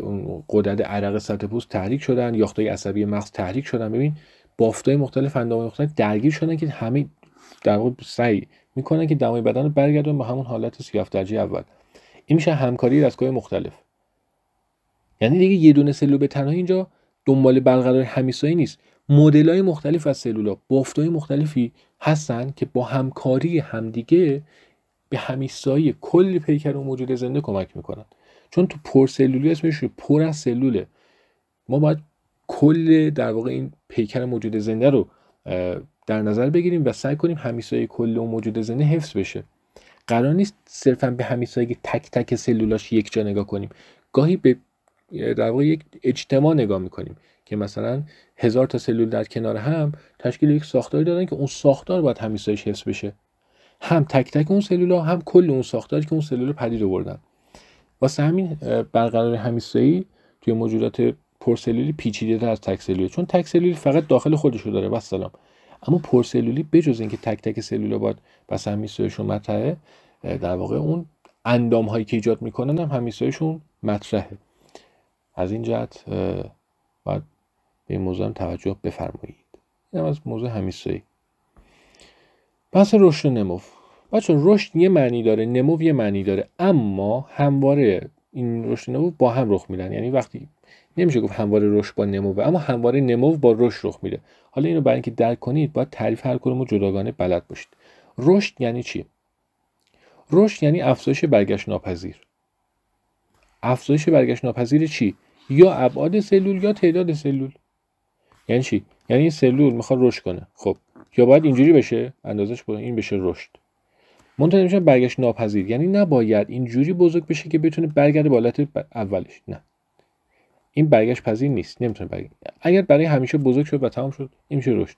اون غدد عرق سطح پوست تحریک شدن، یافته‌های عصبی مغز تحریک شدن. ببین بافت‌های مختلف، اندام‌های مختلف درگیر شدن که همه در واقع سعی میکنن که دمای بدن رو برگردون به همون حالت سیاف درجه اول. این میشه همکاری دستگاه مختلف. یعنی دیگه یه دونه سلول به تنهایی اینجا دنبال برقراری همیسایی نیست. مدل‌های مختلف از سلول‌ها، بافت‌های مختلفی هستن که با همکاری همدیگه به همیسایی کل پیکر و موجود زنده کمک میکنن. چون تو پرسلولی اسمش پر از سلوله، ما باید کل در واقع این پیکر موجود زنده رو در نظر بگیریم و سعی کنیم همیسایی کل و موجود زنده حفظ بشه. قرار نیست صرفا به همیسایی تک تک سلولاش یک جا نگاه کنیم، گاهی به در واقع یک اجتماع نگاه میکنیم که مثلا 1000 تا سلول در کنار هم تشکیل یک ساختاری دادن که اون ساختار باید همیساییش حفظ بشه، هم تک تک اون سلول‌ها هم کل اون ساختاری که اون سلول پدید آوردن. واسه همین برقراری همیسایی توی موجودات پرسلولی پیچیده‌تر از تک سلولی، چون تک سلولی فقط داخل خودش رو داره و سلام. اما پرسلولی بجز اینکه تک تک سلول‌ها باید بس همیساییشون مطرحه، در واقع اون اندام‌هایی که ایجاد میکنن هم همیساییشون مطرحه. از این جهت باید به این موضوع هم توجه بفرمایید. این از موضوع همیسایی. بحث رشد و نمو. بچه رشد یه معنی داره، نمو یه معنی داره، اما همواره این رشد و نمو با هم رخ میدن. یعنی وقتی نمیشه گفت همواره رشد با نمو، اما همواره نمو با رشد رخ میده. حالا اینو برای اینکه درک کنید باید تعریف هر کدومو جداگانه بلد باشید. رشد یعنی چی؟ رشد یعنی افزایش برگشت ناپذیر. افزایش برگشت ناپذیر چی؟ یا ابعاد سلول یا تعداد سلول. یعنی چی؟ یعنی این سلول میخواد رشد کنه، خب یا باید اینجوری بشه، اندازش با این بشه رشد. منتها میشه برگشت ناپذیر، یعنی نباید اینجوری بزرگ بشه که بتونه برگرده به حالت اولش. نه، این برگشت پذیر نیست، نمیتونه برگرده. اگر برای همیشه بزرگ شد و تمام شد این میشه رشد.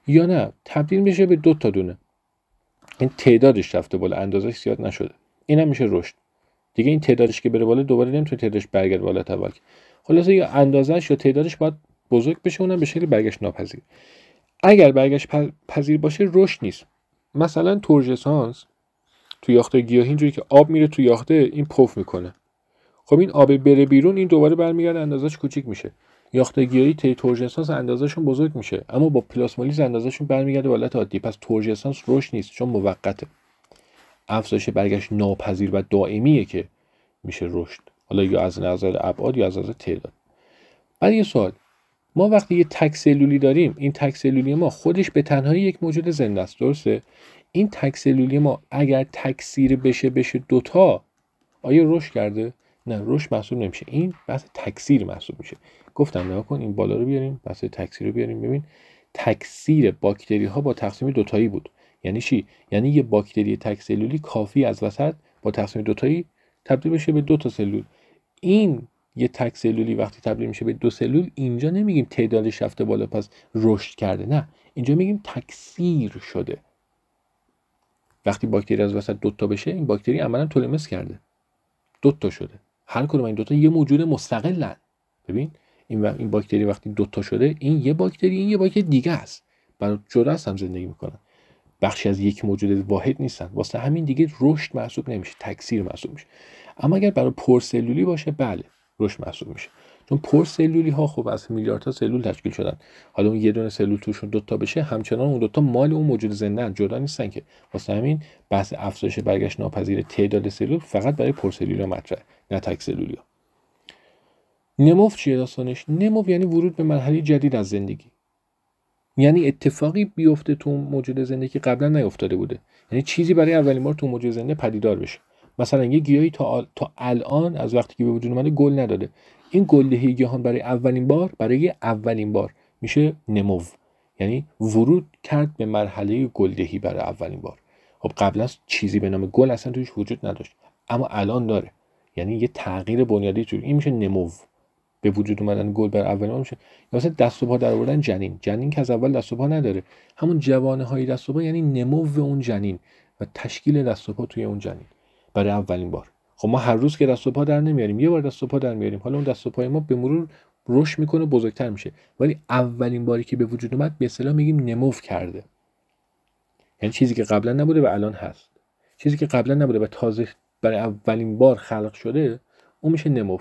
یا نه تبدیل میشه به 2 تا دونه، این تعدادش رفته بالا، اندازش زیاد نشده، اینم میشه رشد. دیگه این تعدادش که بره بالا دوباره نمیتونه تعدادش برگرده به حالت اول. خلاصه یا اندازش یا تعدادش باید بزرگ بشه، اونم به شکل برگشت ناپذیر. اگر برگشت پذیر باشه رشد نیست. مثلا تورژسانس تو یاخته گیاهی اینجوری که آب میره تو یاخته، این پف میکنه. خب این آب بره بیرون، این دوباره برمیگرده اندازش کوچیک میشه. یاخته گیاهی تورژسانس اندازشون بزرگ میشه، اما با پلاسمولیز اندازشون برمیگرده به حالت عادی. پس تورژسانس رشد نیست، چون موقته. افزایش برگشت ناپذیر و دائمیه که میشه رشد، حالا یا از نظر ابعاد یا از نظر تعداد. بعد یه سوال، ما وقتی یه تک سلولی داریم، این تک سلولی ما خودش به تنهایی یک موجود زنده است، درسته؟ این تک سلولی ما اگر تکثیر بشه 2 تا، آیا رشد کرده؟ نه، رشد محسوب نمیشه. این بحث تکثیر محسوب میشه. گفتم نگاه کن، این بالا رو بیاریم، بحث تکثیر رو بیاریم. ببین تکثیر باکتری ها با تقسیم 2 تایی بود. یعنی چی؟ یعنی یه باکتری تک سلولی کافی از وسط با تقسیم 2 تایی تبدیل بشه به 2 تا سلول. این یه تک سلولی وقتی تبدیل میشه به 2 سلول، اینجا نمیگیم تعدادش رفته بالا پس رشد کرده، نه، اینجا میگیم تکثیر شده. وقتی باکتری از وسط 2 تا بشه، این باکتری عملاً تولمس کرده، 2 تا شده. هر کدوم این 2 تا یه موجود مستقلن. ببین این باکتری وقتی 2 تا شده، این یه باکتری، این یه باکتری دیگه است، برای جدا هم زندگی میکنن، بخشی از یک موجود واحد نیستن. واسه همین دیگه رشد محسوب نمیشه، تکثیر محسوب میشه. اما اگر برای پرسلولی باشه بله رشد محسوب میشه، چون پرسلولی ها خب از میلیاردها سلول تشکیل شدن. حالا اون یه دونه سلول توشون دوتا بشه، همچنان اون دوتا مال اون موجود زنده جدا نیستن که. واسه همین بحث افزایش برگشت ناپذیر تعداد سلول فقط برای پرسلولی ها مطرحه، نه تک سلولی ها. نمو چیه داستانش؟ نمو یعنی ورود به مرحله جدید از زندگی، یعنی اتفاقی بیفته تو موجود زنده که قبلا نیفتاده بوده، یعنی چیزی برای اولین بار تو موجود زنده پدیدار بشه. مثلا یه گیاهی تا الان از وقتی که به وجود اومده گل نداده، این گلدهی گیاهان برای اولین بار میشه نمو، یعنی ورود کرد به مرحله گلدهی برای اولین بار. خب قبلا چیزی به نام گل اصلا توش وجود نداشت، اما الان داره، یعنی یه تغییر بنیادی تو این میشه نمو، به وجود اومدن گل بر اولین بار میشه. یا مثلا دست و پا در آوردن جنین که از اول دست و پا نداره، همون جوانه های دست و پا یعنی نمو اون جنین و تشکیل دست و پا توی اون جنین برای اولین بار. خب ما هر روز که دست و پا در نمیاریم، یه بار دست و پا در میاریم، حالا اون دست و پای ما به مرور رشد میکنه، بزرگتر میشه، ولی اولین باری که به وجود اومد به اصطلاح میگیم نمو کرده، یعنی چیزی که قبلا نبوده و الان هست. چیزی که قبلا نبوده و تازه برای اولین بار خلق شده اون میشه نمو.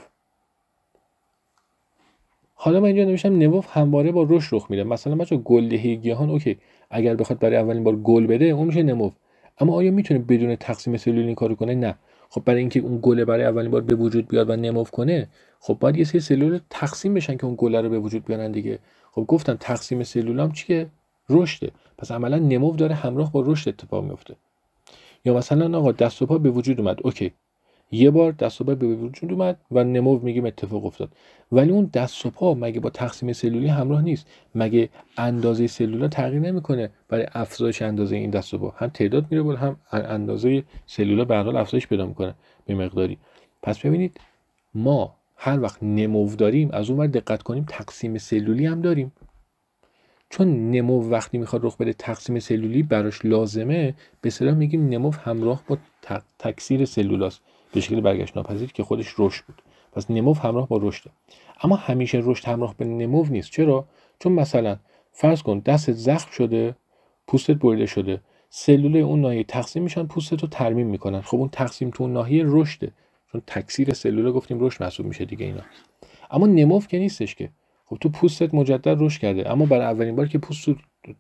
حالا من اینجا نوشتم نمو همواره با رشد رخ میده. مثلا بچه‌ها گلدهی گیاهان اوکی، اگر بخواد برای اولین بار گل بده اون میشه نمو، اما آیا میتونه بدون تقسیم سلولی این کارو کنه؟ نه. خب برای اینکه اون گل برای اولین بار به وجود بیاد و نمو کنه، خب باید یه سری سلول تقسیم بشن که اون گل رو به وجود بیارن دیگه. خب گفتم تقسیم سلولام چیه؟ رشده. پس عملا نمو داره همراه با رشد اتفاق میفته. یا مثلا آقا دست و پا به وجود اومد، اوکی، یه بار دست و پا به وجود اومد و نمو میگیم اتفاق افتاد، ولی اون دست و پا مگه با تقسیم سلولی همراه نیست؟ مگه اندازه سلولا تغییر نمیکنه برای افزایش اندازه این دست و پا؟ هم تعداد میره بالا، هم اندازه سلولا به هر حال افزایش پیدا میکنه به مقداری. پس ببینید ما هر وقت نمو داریم، از اون ور دقت کنیم تقسیم سلولی هم داریم، چون نمو وقتی میخواد رخ بده تقسیم سلولی براش لازمه، به اصطلاح میگیم نمو همراه با تکثیر سلولاست به شکل برگشت ناپذیر که خودش رشد بود. پس نمو همراه با رشده، اما همیشه رشد همراه به نمو نیست. چرا؟ چون مثلا فرض کن دستت زخم شده، پوستت بریده شده، سلول اون ناحیه تقسیم میشن، پوستتو ترمیم میکنن. خب اون تقسیم تو اون ناحیه رشده، چون تکثیر سلول گفتیم رشد محسوب میشه دیگه اینا. اما نمو که نیستش که. خب تو پوستت مجدد رشد کرده، اما برای اولین بار که پوست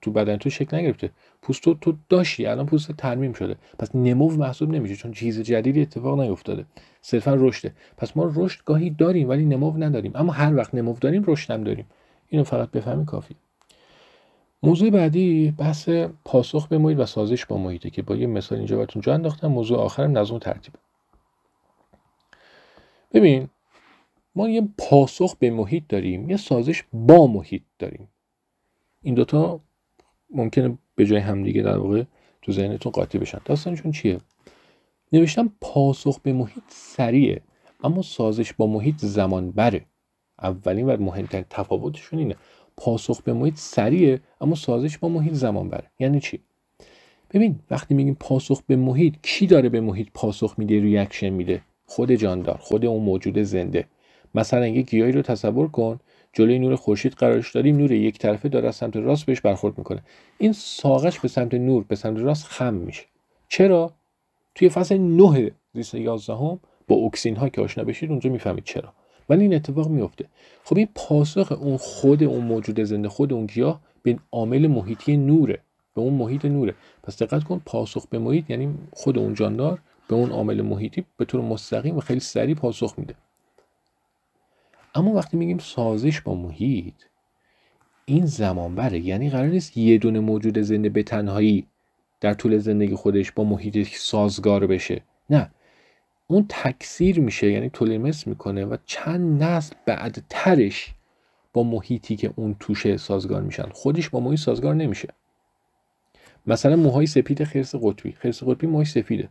تو بدن تو شکل نگرفته، پوست تو داشتی، الان پوست ترمیم شده، پس نمو محسوب نمیشه، چون چیز جدیدی اتفاق نیفتاده، صرفا رشده. پس ما رشد گاهی داریم ولی نمو نداریم، اما هر وقت نمو داریم رشد هم داریم. اینو فقط بفهمی کافی. موضوع بعدی بحث پاسخ به محیط و سازش با محیطه که با یه مثال اینجا براتون جا انداختم. موضوع آخرم نظم و ترتیب. ببین ما یه پاسخ به محیط داریم، یه سازش با محیط داریم. این دوتا ممکنه به جای همدیگه در واقع تو ذهنتون قاطی بشن. داستانشون چیه؟ نوشتم پاسخ به محیط سریعه، اما سازش با محیط زمان بره. اولین و مهمترین تفاوتشون اینه، پاسخ به محیط سریعه اما سازش با محیط زمان بره. یعنی چی؟ ببین وقتی میگیم پاسخ به محیط، کی داره به محیط پاسخ میده، ریاکشن میده؟ خود جاندار، خود اون موجود زنده. مثلا یک گیاهی رو تصور کن، جلوی نور خورشید قرارش داریم، نور یک طرفه داره از سمت راست بهش برخورد میکنه، این ساقش به سمت نور، به سمت راست خم میشه. چرا؟ توی فصل 9 زیست 11 با اکسین ها که آشنا بشید اونجا میفهمید چرا، ولی این اتفاق میفته. خب این پاسخ اون خود اون موجود زنده، خود اون گیاه به عامل محیطی نوره، به اون محیط نوره. پس دقت کن، پاسخ به محیط یعنی خود اون جاندار به اون عامل محیطی به طور مستقیم و خیلی سریع پاسخ میده. اما وقتی میگیم سازش با محیط، این زمان بره، یعنی قرار نیست یه دونه موجود زنده به تنهایی در طول زندگی خودش با محیط سازگار بشه. نه، اون تکثیر میشه، یعنی تولمس میکنه و چند نسل بعدترش با محیطی که اون توشه سازگار میشن. خودش با محیط سازگار نمیشه. مثلا موهای سپید خرس قطبی، خرس قطبی موهای سفیده.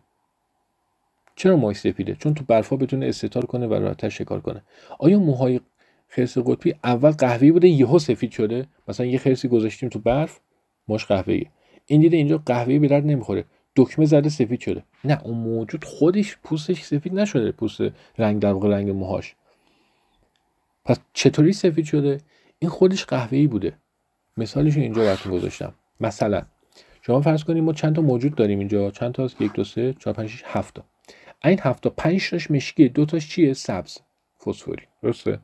چرا موهای سفیده؟ چون تو برفا بتونه استتار کنه و راحت‌تر شکار کنه. آیا موهای خرس قطبی اول قهوه‌ای بوده یهو سفید شده؟ مثلا یه خرسی گذاشتیم تو برف موش قهوه‌ایه، این دیده اینجا قهوه‌ای به درد نمیخوره، دکمه زده سفید شده. نه، اون موجود خودش پوستش سفید نشده، پوست رنگ در واقع رنگ موهاش. پس چطوری سفید شده؟ این خودش قهوه‌ای بوده. مثالش اینجا براتون گذاشتم. مثلا شما فرض کنید ما چند تا موجود داریم اینجا، چند تا است؟ 1 2 3 4 5 6 7 تا. این 7 تا 5 تاش مشکیه، 2 تاش چیه؟ سبز، فسفوری. درسته؟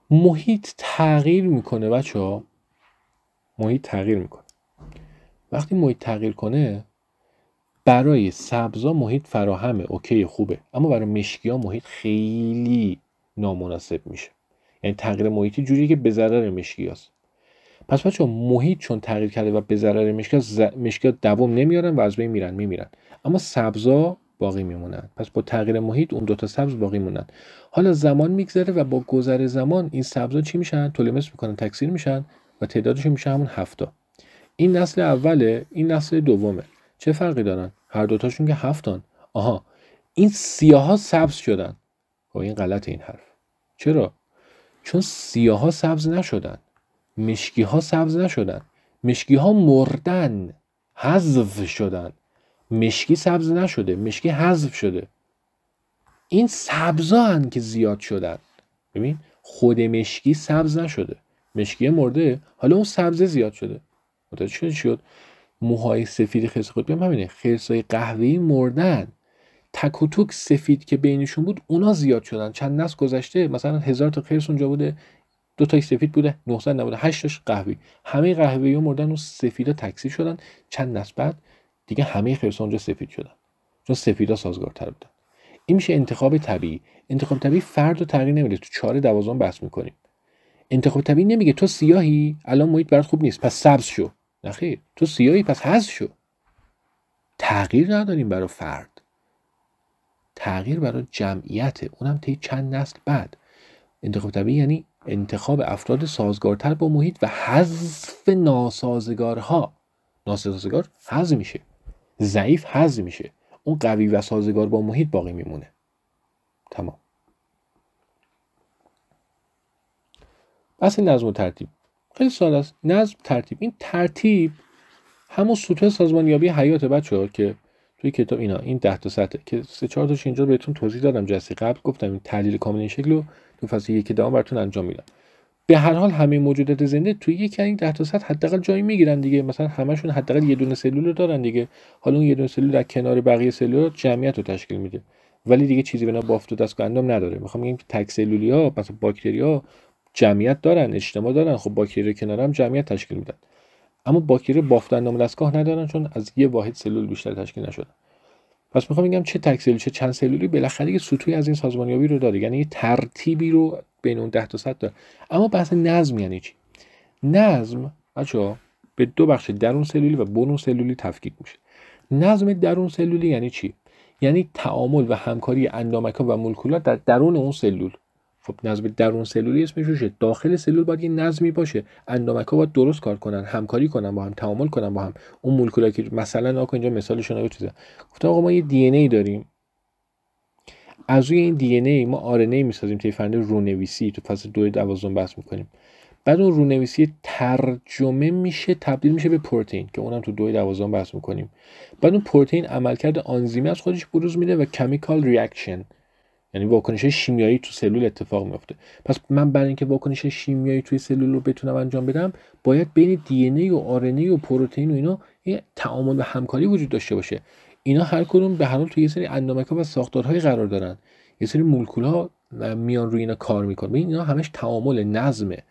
محیط تغییر میکنه بچه‌ها، محیط تغییر میکنه. وقتی محیط تغییر کنه، برای سبزا محیط فراهمه، اوکی، خوبه، اما برای مشکی‌ها محیط خیلی نامناسب میشه. یعنی تغییر محیطی جوریه که به ضرر مشکی‌هاست. پس بچه‌ها محیط چون تغییر کرده و به ضرر مشکی‌ها دوام نمیارن و از بین میرن، اما سبزا باقی میمونن. پس با تغییر محیط اون 2 تا سبز باقی مونن. حالا زمان میگذره و با گذر زمان این سبزا چی میشن؟ تولمس میکنن، تکثیر میشن و تعدادشون میشه همون 7 تا. این نسل اوله، این نسل دومه. چه فرقی دارن؟ هر دوتاشون که 7 تان. آها، این سیاها سبز شدن. این غلط این حرف. چرا؟ چون سیاها سبز نشدن، مشکی ها سبز نشدن، مشکی ها مردن، حذف شدن. مشکی سبز نشده، مشکی حذف شده. این سبزا هن که زیاد شدن. ببین، خود مشکی سبز نشده، مشکی مرده، حالا اون سبز زیاد شده. متوجه شد؟ موهای سفید خرس قطبی هم همینه، خرسای قهوه‌ای مردن، تک و توک سفید که بینشون بود اونا زیاد شدن. چند نسل گذشته مثلا 1000 تا خرس اونجا بوده، 2 تاش سفید بوده، 900 نبوده، 8 تاش قهوه‌ای. همه قهوه‌ای‌ها مردن، اون سفیدا تکثیر شدن. چند نسل بعد دیگه همه خرس‌ها اونجا سفید شدن، چون سفیدا سازگارتر بودن. این میشه انتخاب طبیعی. انتخاب طبیعی فرد رو تغییر نمیده. تو 4-12 بحث می‌کنیم. انتخاب طبیعی نمیگه تو سیاهی الان محیط برات خوب نیست پس سبز شو. نخیر، تو سیاهی پس حذف شو. تغییر نداریم برای فرد، تغییر برای جمعیته، اونم طی چند نسل بعد. انتخاب طبیعی یعنی انتخاب افراد سازگارتر با محیط و حذف ناسازگارها. ناسازگار حذف میشه، ضعیف حذف میشه، اون قوی و سازگار با محیط باقی میمونه. تمام. بس نظم و ترتیب خیلی ساده است. نظم، ترتیب. این ترتیب همون سطوح سازمانیابی حیات بچه‌ها که توی کتاب این 10 تا سطح که 3-4 تاش اینجا بهتون توضیح دادم جلسه قبل. گفتم این تحلیل کامل این شکل رو تو فصل 1 دوام براتون انجام میدم. به هر حال همه موجودات زنده توی یکی از این 10 تا سطح حداقل جایی میگیرن دیگه. مثلا همشون حداقل یه دونه سلول رو دارن دیگه. حالا اون یه دونه سلول در کنار بقیه سلولات جمعیت رو تشکیل میده، ولی دیگه چیزی به نام بافت و دستگاه اندام نداره. میخوام بگم که تک سلولی‌ها مثلا باکتری‌ها جمعیت دارن، اجتماع دارن. خب باکتری کنار هم جمعیت تشکیل میدن، اما باکتری بافت اندام دستگاه ندارن چون از یه واحد سلول بیشتر تشکیل نشدن. پس میخوام بگم چه تک سلول چه چند سلولی بالاخره یه سطوحی از این سازمانیابی رو داره، یعنی یه ترتیبی رو بین اون 10 تا سطح داره. اما بحث نظم یعنی چی؟ نظم بچه‌ها به 2 بخش درون سلولی و برون سلولی تفکیک میشه. نظم درون سلولی یعنی چی؟ یعنی تعامل و همکاری اندامک‌ها و مولکولات در درون اون سلول. خب نظم درون سلولی اسمش روشه. داخل سلول باید یه نظمی باشه، اندامک‌ها باید درست کار کنن، همکاری کنن با هم، تعامل کنن با هم. اون مولکولا که مثلا آقا اینجا مثالش رو چیزه گفتم، آقا ما یه دی ان ای داریم، از روی این دی ان ای ما آر ان ای میسازیم. طی فرآیند رونویسی تو فصل 2-12 بحث میکنیم. بعد اون رونویسی ترجمه میشه، تبدیل میشه به پروتئین که اونم تو 2-12 بحث میکنیم. بعد اون پروتئین عملکرد آنزیمی از خودش بروز میده و کمیکال ریاکشن، یعنی واکنش شیمیایی تو سلول اتفاق میفته. پس من برای اینکه واکنش شیمیایی توی سلول رو بتونم انجام بدم، باید بین دی ان ای و آر ان ای و پروتئین و اینا یه تعامل و همکاری وجود داشته باشه. اینا هر کدوم به هر حال توی یه سری اندامک‌ها و ساختارهای قرار دارن، یه سری مولکول‌ها میان روی اینا کار میکنن. ببین اینا همش تعامل، نظمه.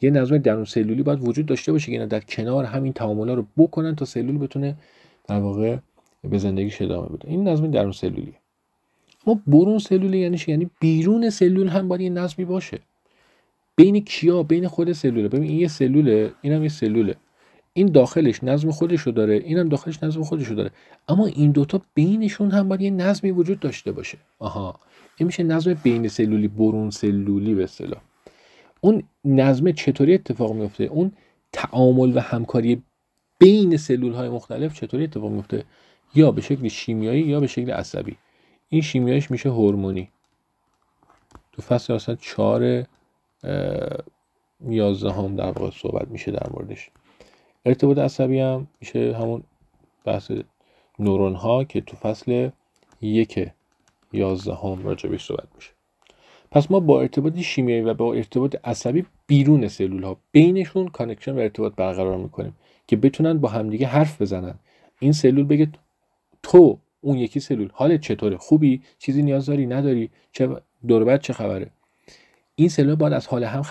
یه نظم درون سلولی باید وجود داشته باشه که اینا در کنار همین تعامل‌ها رو بکنن تا سلول بتونه در واقع به زندگیش ادامه بده. این نظم درون سلولیه. ما برون سلول یعنی چی؟ یعنی بیرون سلول هم باید یه نظمی باشه. بین کیا؟ بین خود سلوله. ببین این یه سلوله، اینم یه سلوله، این داخلش نظم خودشو داره، اینم داخلش نظم خودشو داره، اما این دوتا بینشون هم باید یه نظمی وجود داشته باشه. آها، این میشه نظم بین سلولی، برون سلولی به اصطلاح. اون نظم چطوری اتفاق میفته؟ اون تعامل و همکاری بین سلول‌های مختلف چطوری اتفاق میفته؟ یا به شکل شیمیایی یا به شکل عصبی. این شیمیاییش میشه هورمونی. تو فصل اصلا 4-11 در واقع صحبت میشه در موردش. ارتباط عصبی هم میشه همون بحث نورون ها که تو فصل 1-11 راجبش صحبت میشه. پس ما با ارتباط شیمیایی و با ارتباط عصبی بیرون سلول ها بینشون کانکشن و ارتباط برقرار میکنیم که بتونن با همدیگه حرف بزنن. این سلول بگه تو اون یکی سلول حالت چطوره؟ خوبی؟ چیزی نیاز داری؟ نداری؟ چه دور و بر چه خبره؟ این سلول باید از حال هم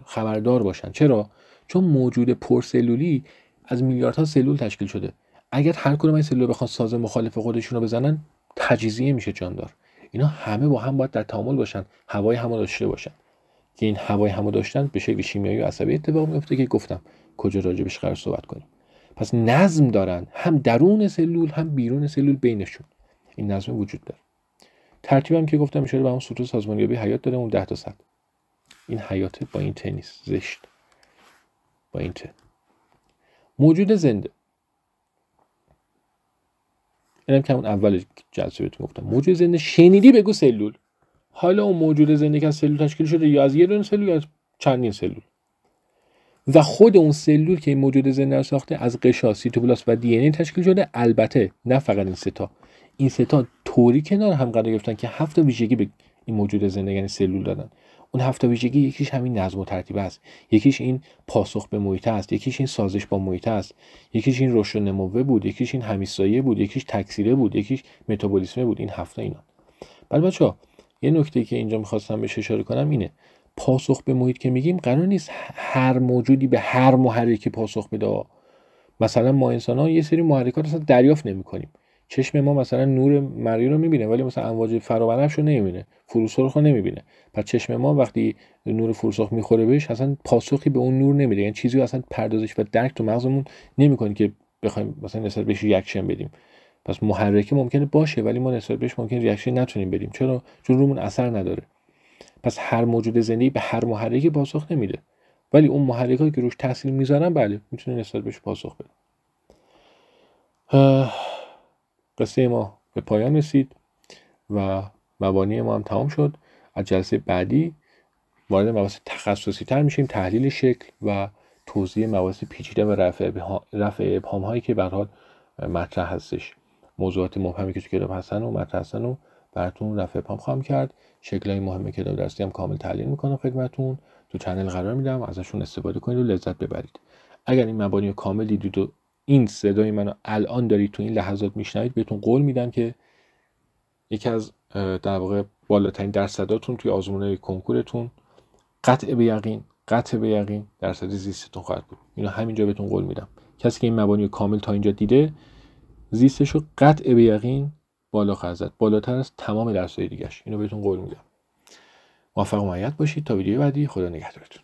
خبردار باشن. چرا؟ چون موجود پرسلولی از میلیاردها سلول تشکیل شده. اگر هر کدوم این سلول بخوان ساز مخالف خودشون رو بزنن، تجزیه میشه جاندار. اینا همه با هم باید در تعامل باشن، هوای همو داشته باشن. که این هوای همو داشتن به شکل شیمیایی و عصبی اتفاق میفته که گفتم کجا راجبش قرار صحبت کنیم. پس نظم دارن، هم درون سلول هم بیرون سلول بینشون این نظم وجود داره. ترتیبم که گفتم اشاره به اون سطوح سازمانیابی حیات داره، اون 10 تا 100. این حیات با این تنیس زشت، با این ته. موجود زنده، اینم که اون اول جلسه بهتون گفتم، موجود زنده شنیدی بگو سلول. حالا اون موجود زنده که از سلول تشکیل شده یا از یه دونه سلول یا از چندین سلول، و خود اون سلول که این موجود زنده رو ساخته از غشا، سیتوپلاست و دی ان ای تشکیل شده. البته نه فقط این سه تا طوری کنار هم قرار گرفتن که 7 ویژگی به این موجود زنده یعنی سلول دادن. اون 7 ویژگی یکیش همین نظم و ترتیب است، یکیش این پاسخ به محیط است، یکیش این سازش با محیط است، یکیش این رشد و نمو بود، یکیش این همیستایی بود، یکیش تکثیره بود، یکیش متابولیسم بود. این 7 اینا. بعد بچه‌ها یه نکته‌ای که اینجا می‌خواستم بهش اشاره کنم اینه، پاسخ به محیط که میگیم قرار نیست هر موجودی به هر محرکی پاسخ بده. مثلا ما انسان‌ها یه سری محرکات اصلا دریافت نمی‌کنیم. چشم ما مثلا نور مریض رو می‌بینه ولی مثلا امواج فرابنفش رو نمی‌بینه، فروسرخ رو نمی‌بینه. پس چشم ما وقتی نور فروسرخ می‌خوره بهش اصلا پاسخی به اون نور نمیده، یعنی چیزی اصلا پردازش و درک تو مغزمون نمی‌کنه که بخوایم مثلا نسبت بهش ریاکشن بدیم. پس محرکه ممکنه باشه ولی ما نسبت بهش ممکنه ریاکشن نتونیم بدیم. چرا؟ چون رومون اثر نداره. پس هر موجود زنده‌ای به هر محرکی پاسخ نمیده، ولی اون محرکایی که روش تاثیر میذارن بله میتونه نسبت بهش پاسخ بده. قصه ما به پایان رسید و مبانی ما هم تمام شد. از جلسه بعدی وارد مباحث تخصصی تر میشیم، تحلیل شکل و توضیح مباحث پیچیده و رفع ابهام هایی که به هر حال مطرح هستش. موضوعات مبهمی که تو کتاب هستن و مطرح هستن و براتون رفع ابهام خواهم کرد. شکل‌های مهم کتاب درسی هم کامل تحلیل میکنم خدمتتون، تو چنل قرار میدم، ازشون استفاده کنید و لذت ببرید. اگر این مبانی رو کامل دیدید و این صدای منو الان دارید تو این لحظات میشنوید، بهتون قول میدم که یکی از در واقع بالاترین درصداتون توی آزمون‌های کنکورتون قطع به یقین درصد زیستتون خواهد بود. اینو همینجا بهتون قول میدم. کسی که این مبانی رو کامل تا اینجا دیده زیستشو قطع به یقین بالا خواهد زد، بالاتر از تمام درس‌های دیگه‌اش. اینو بهتون قول میدم. موفق و مؤید باشید تا ویدیو بعدی. خدا نگهدارتون.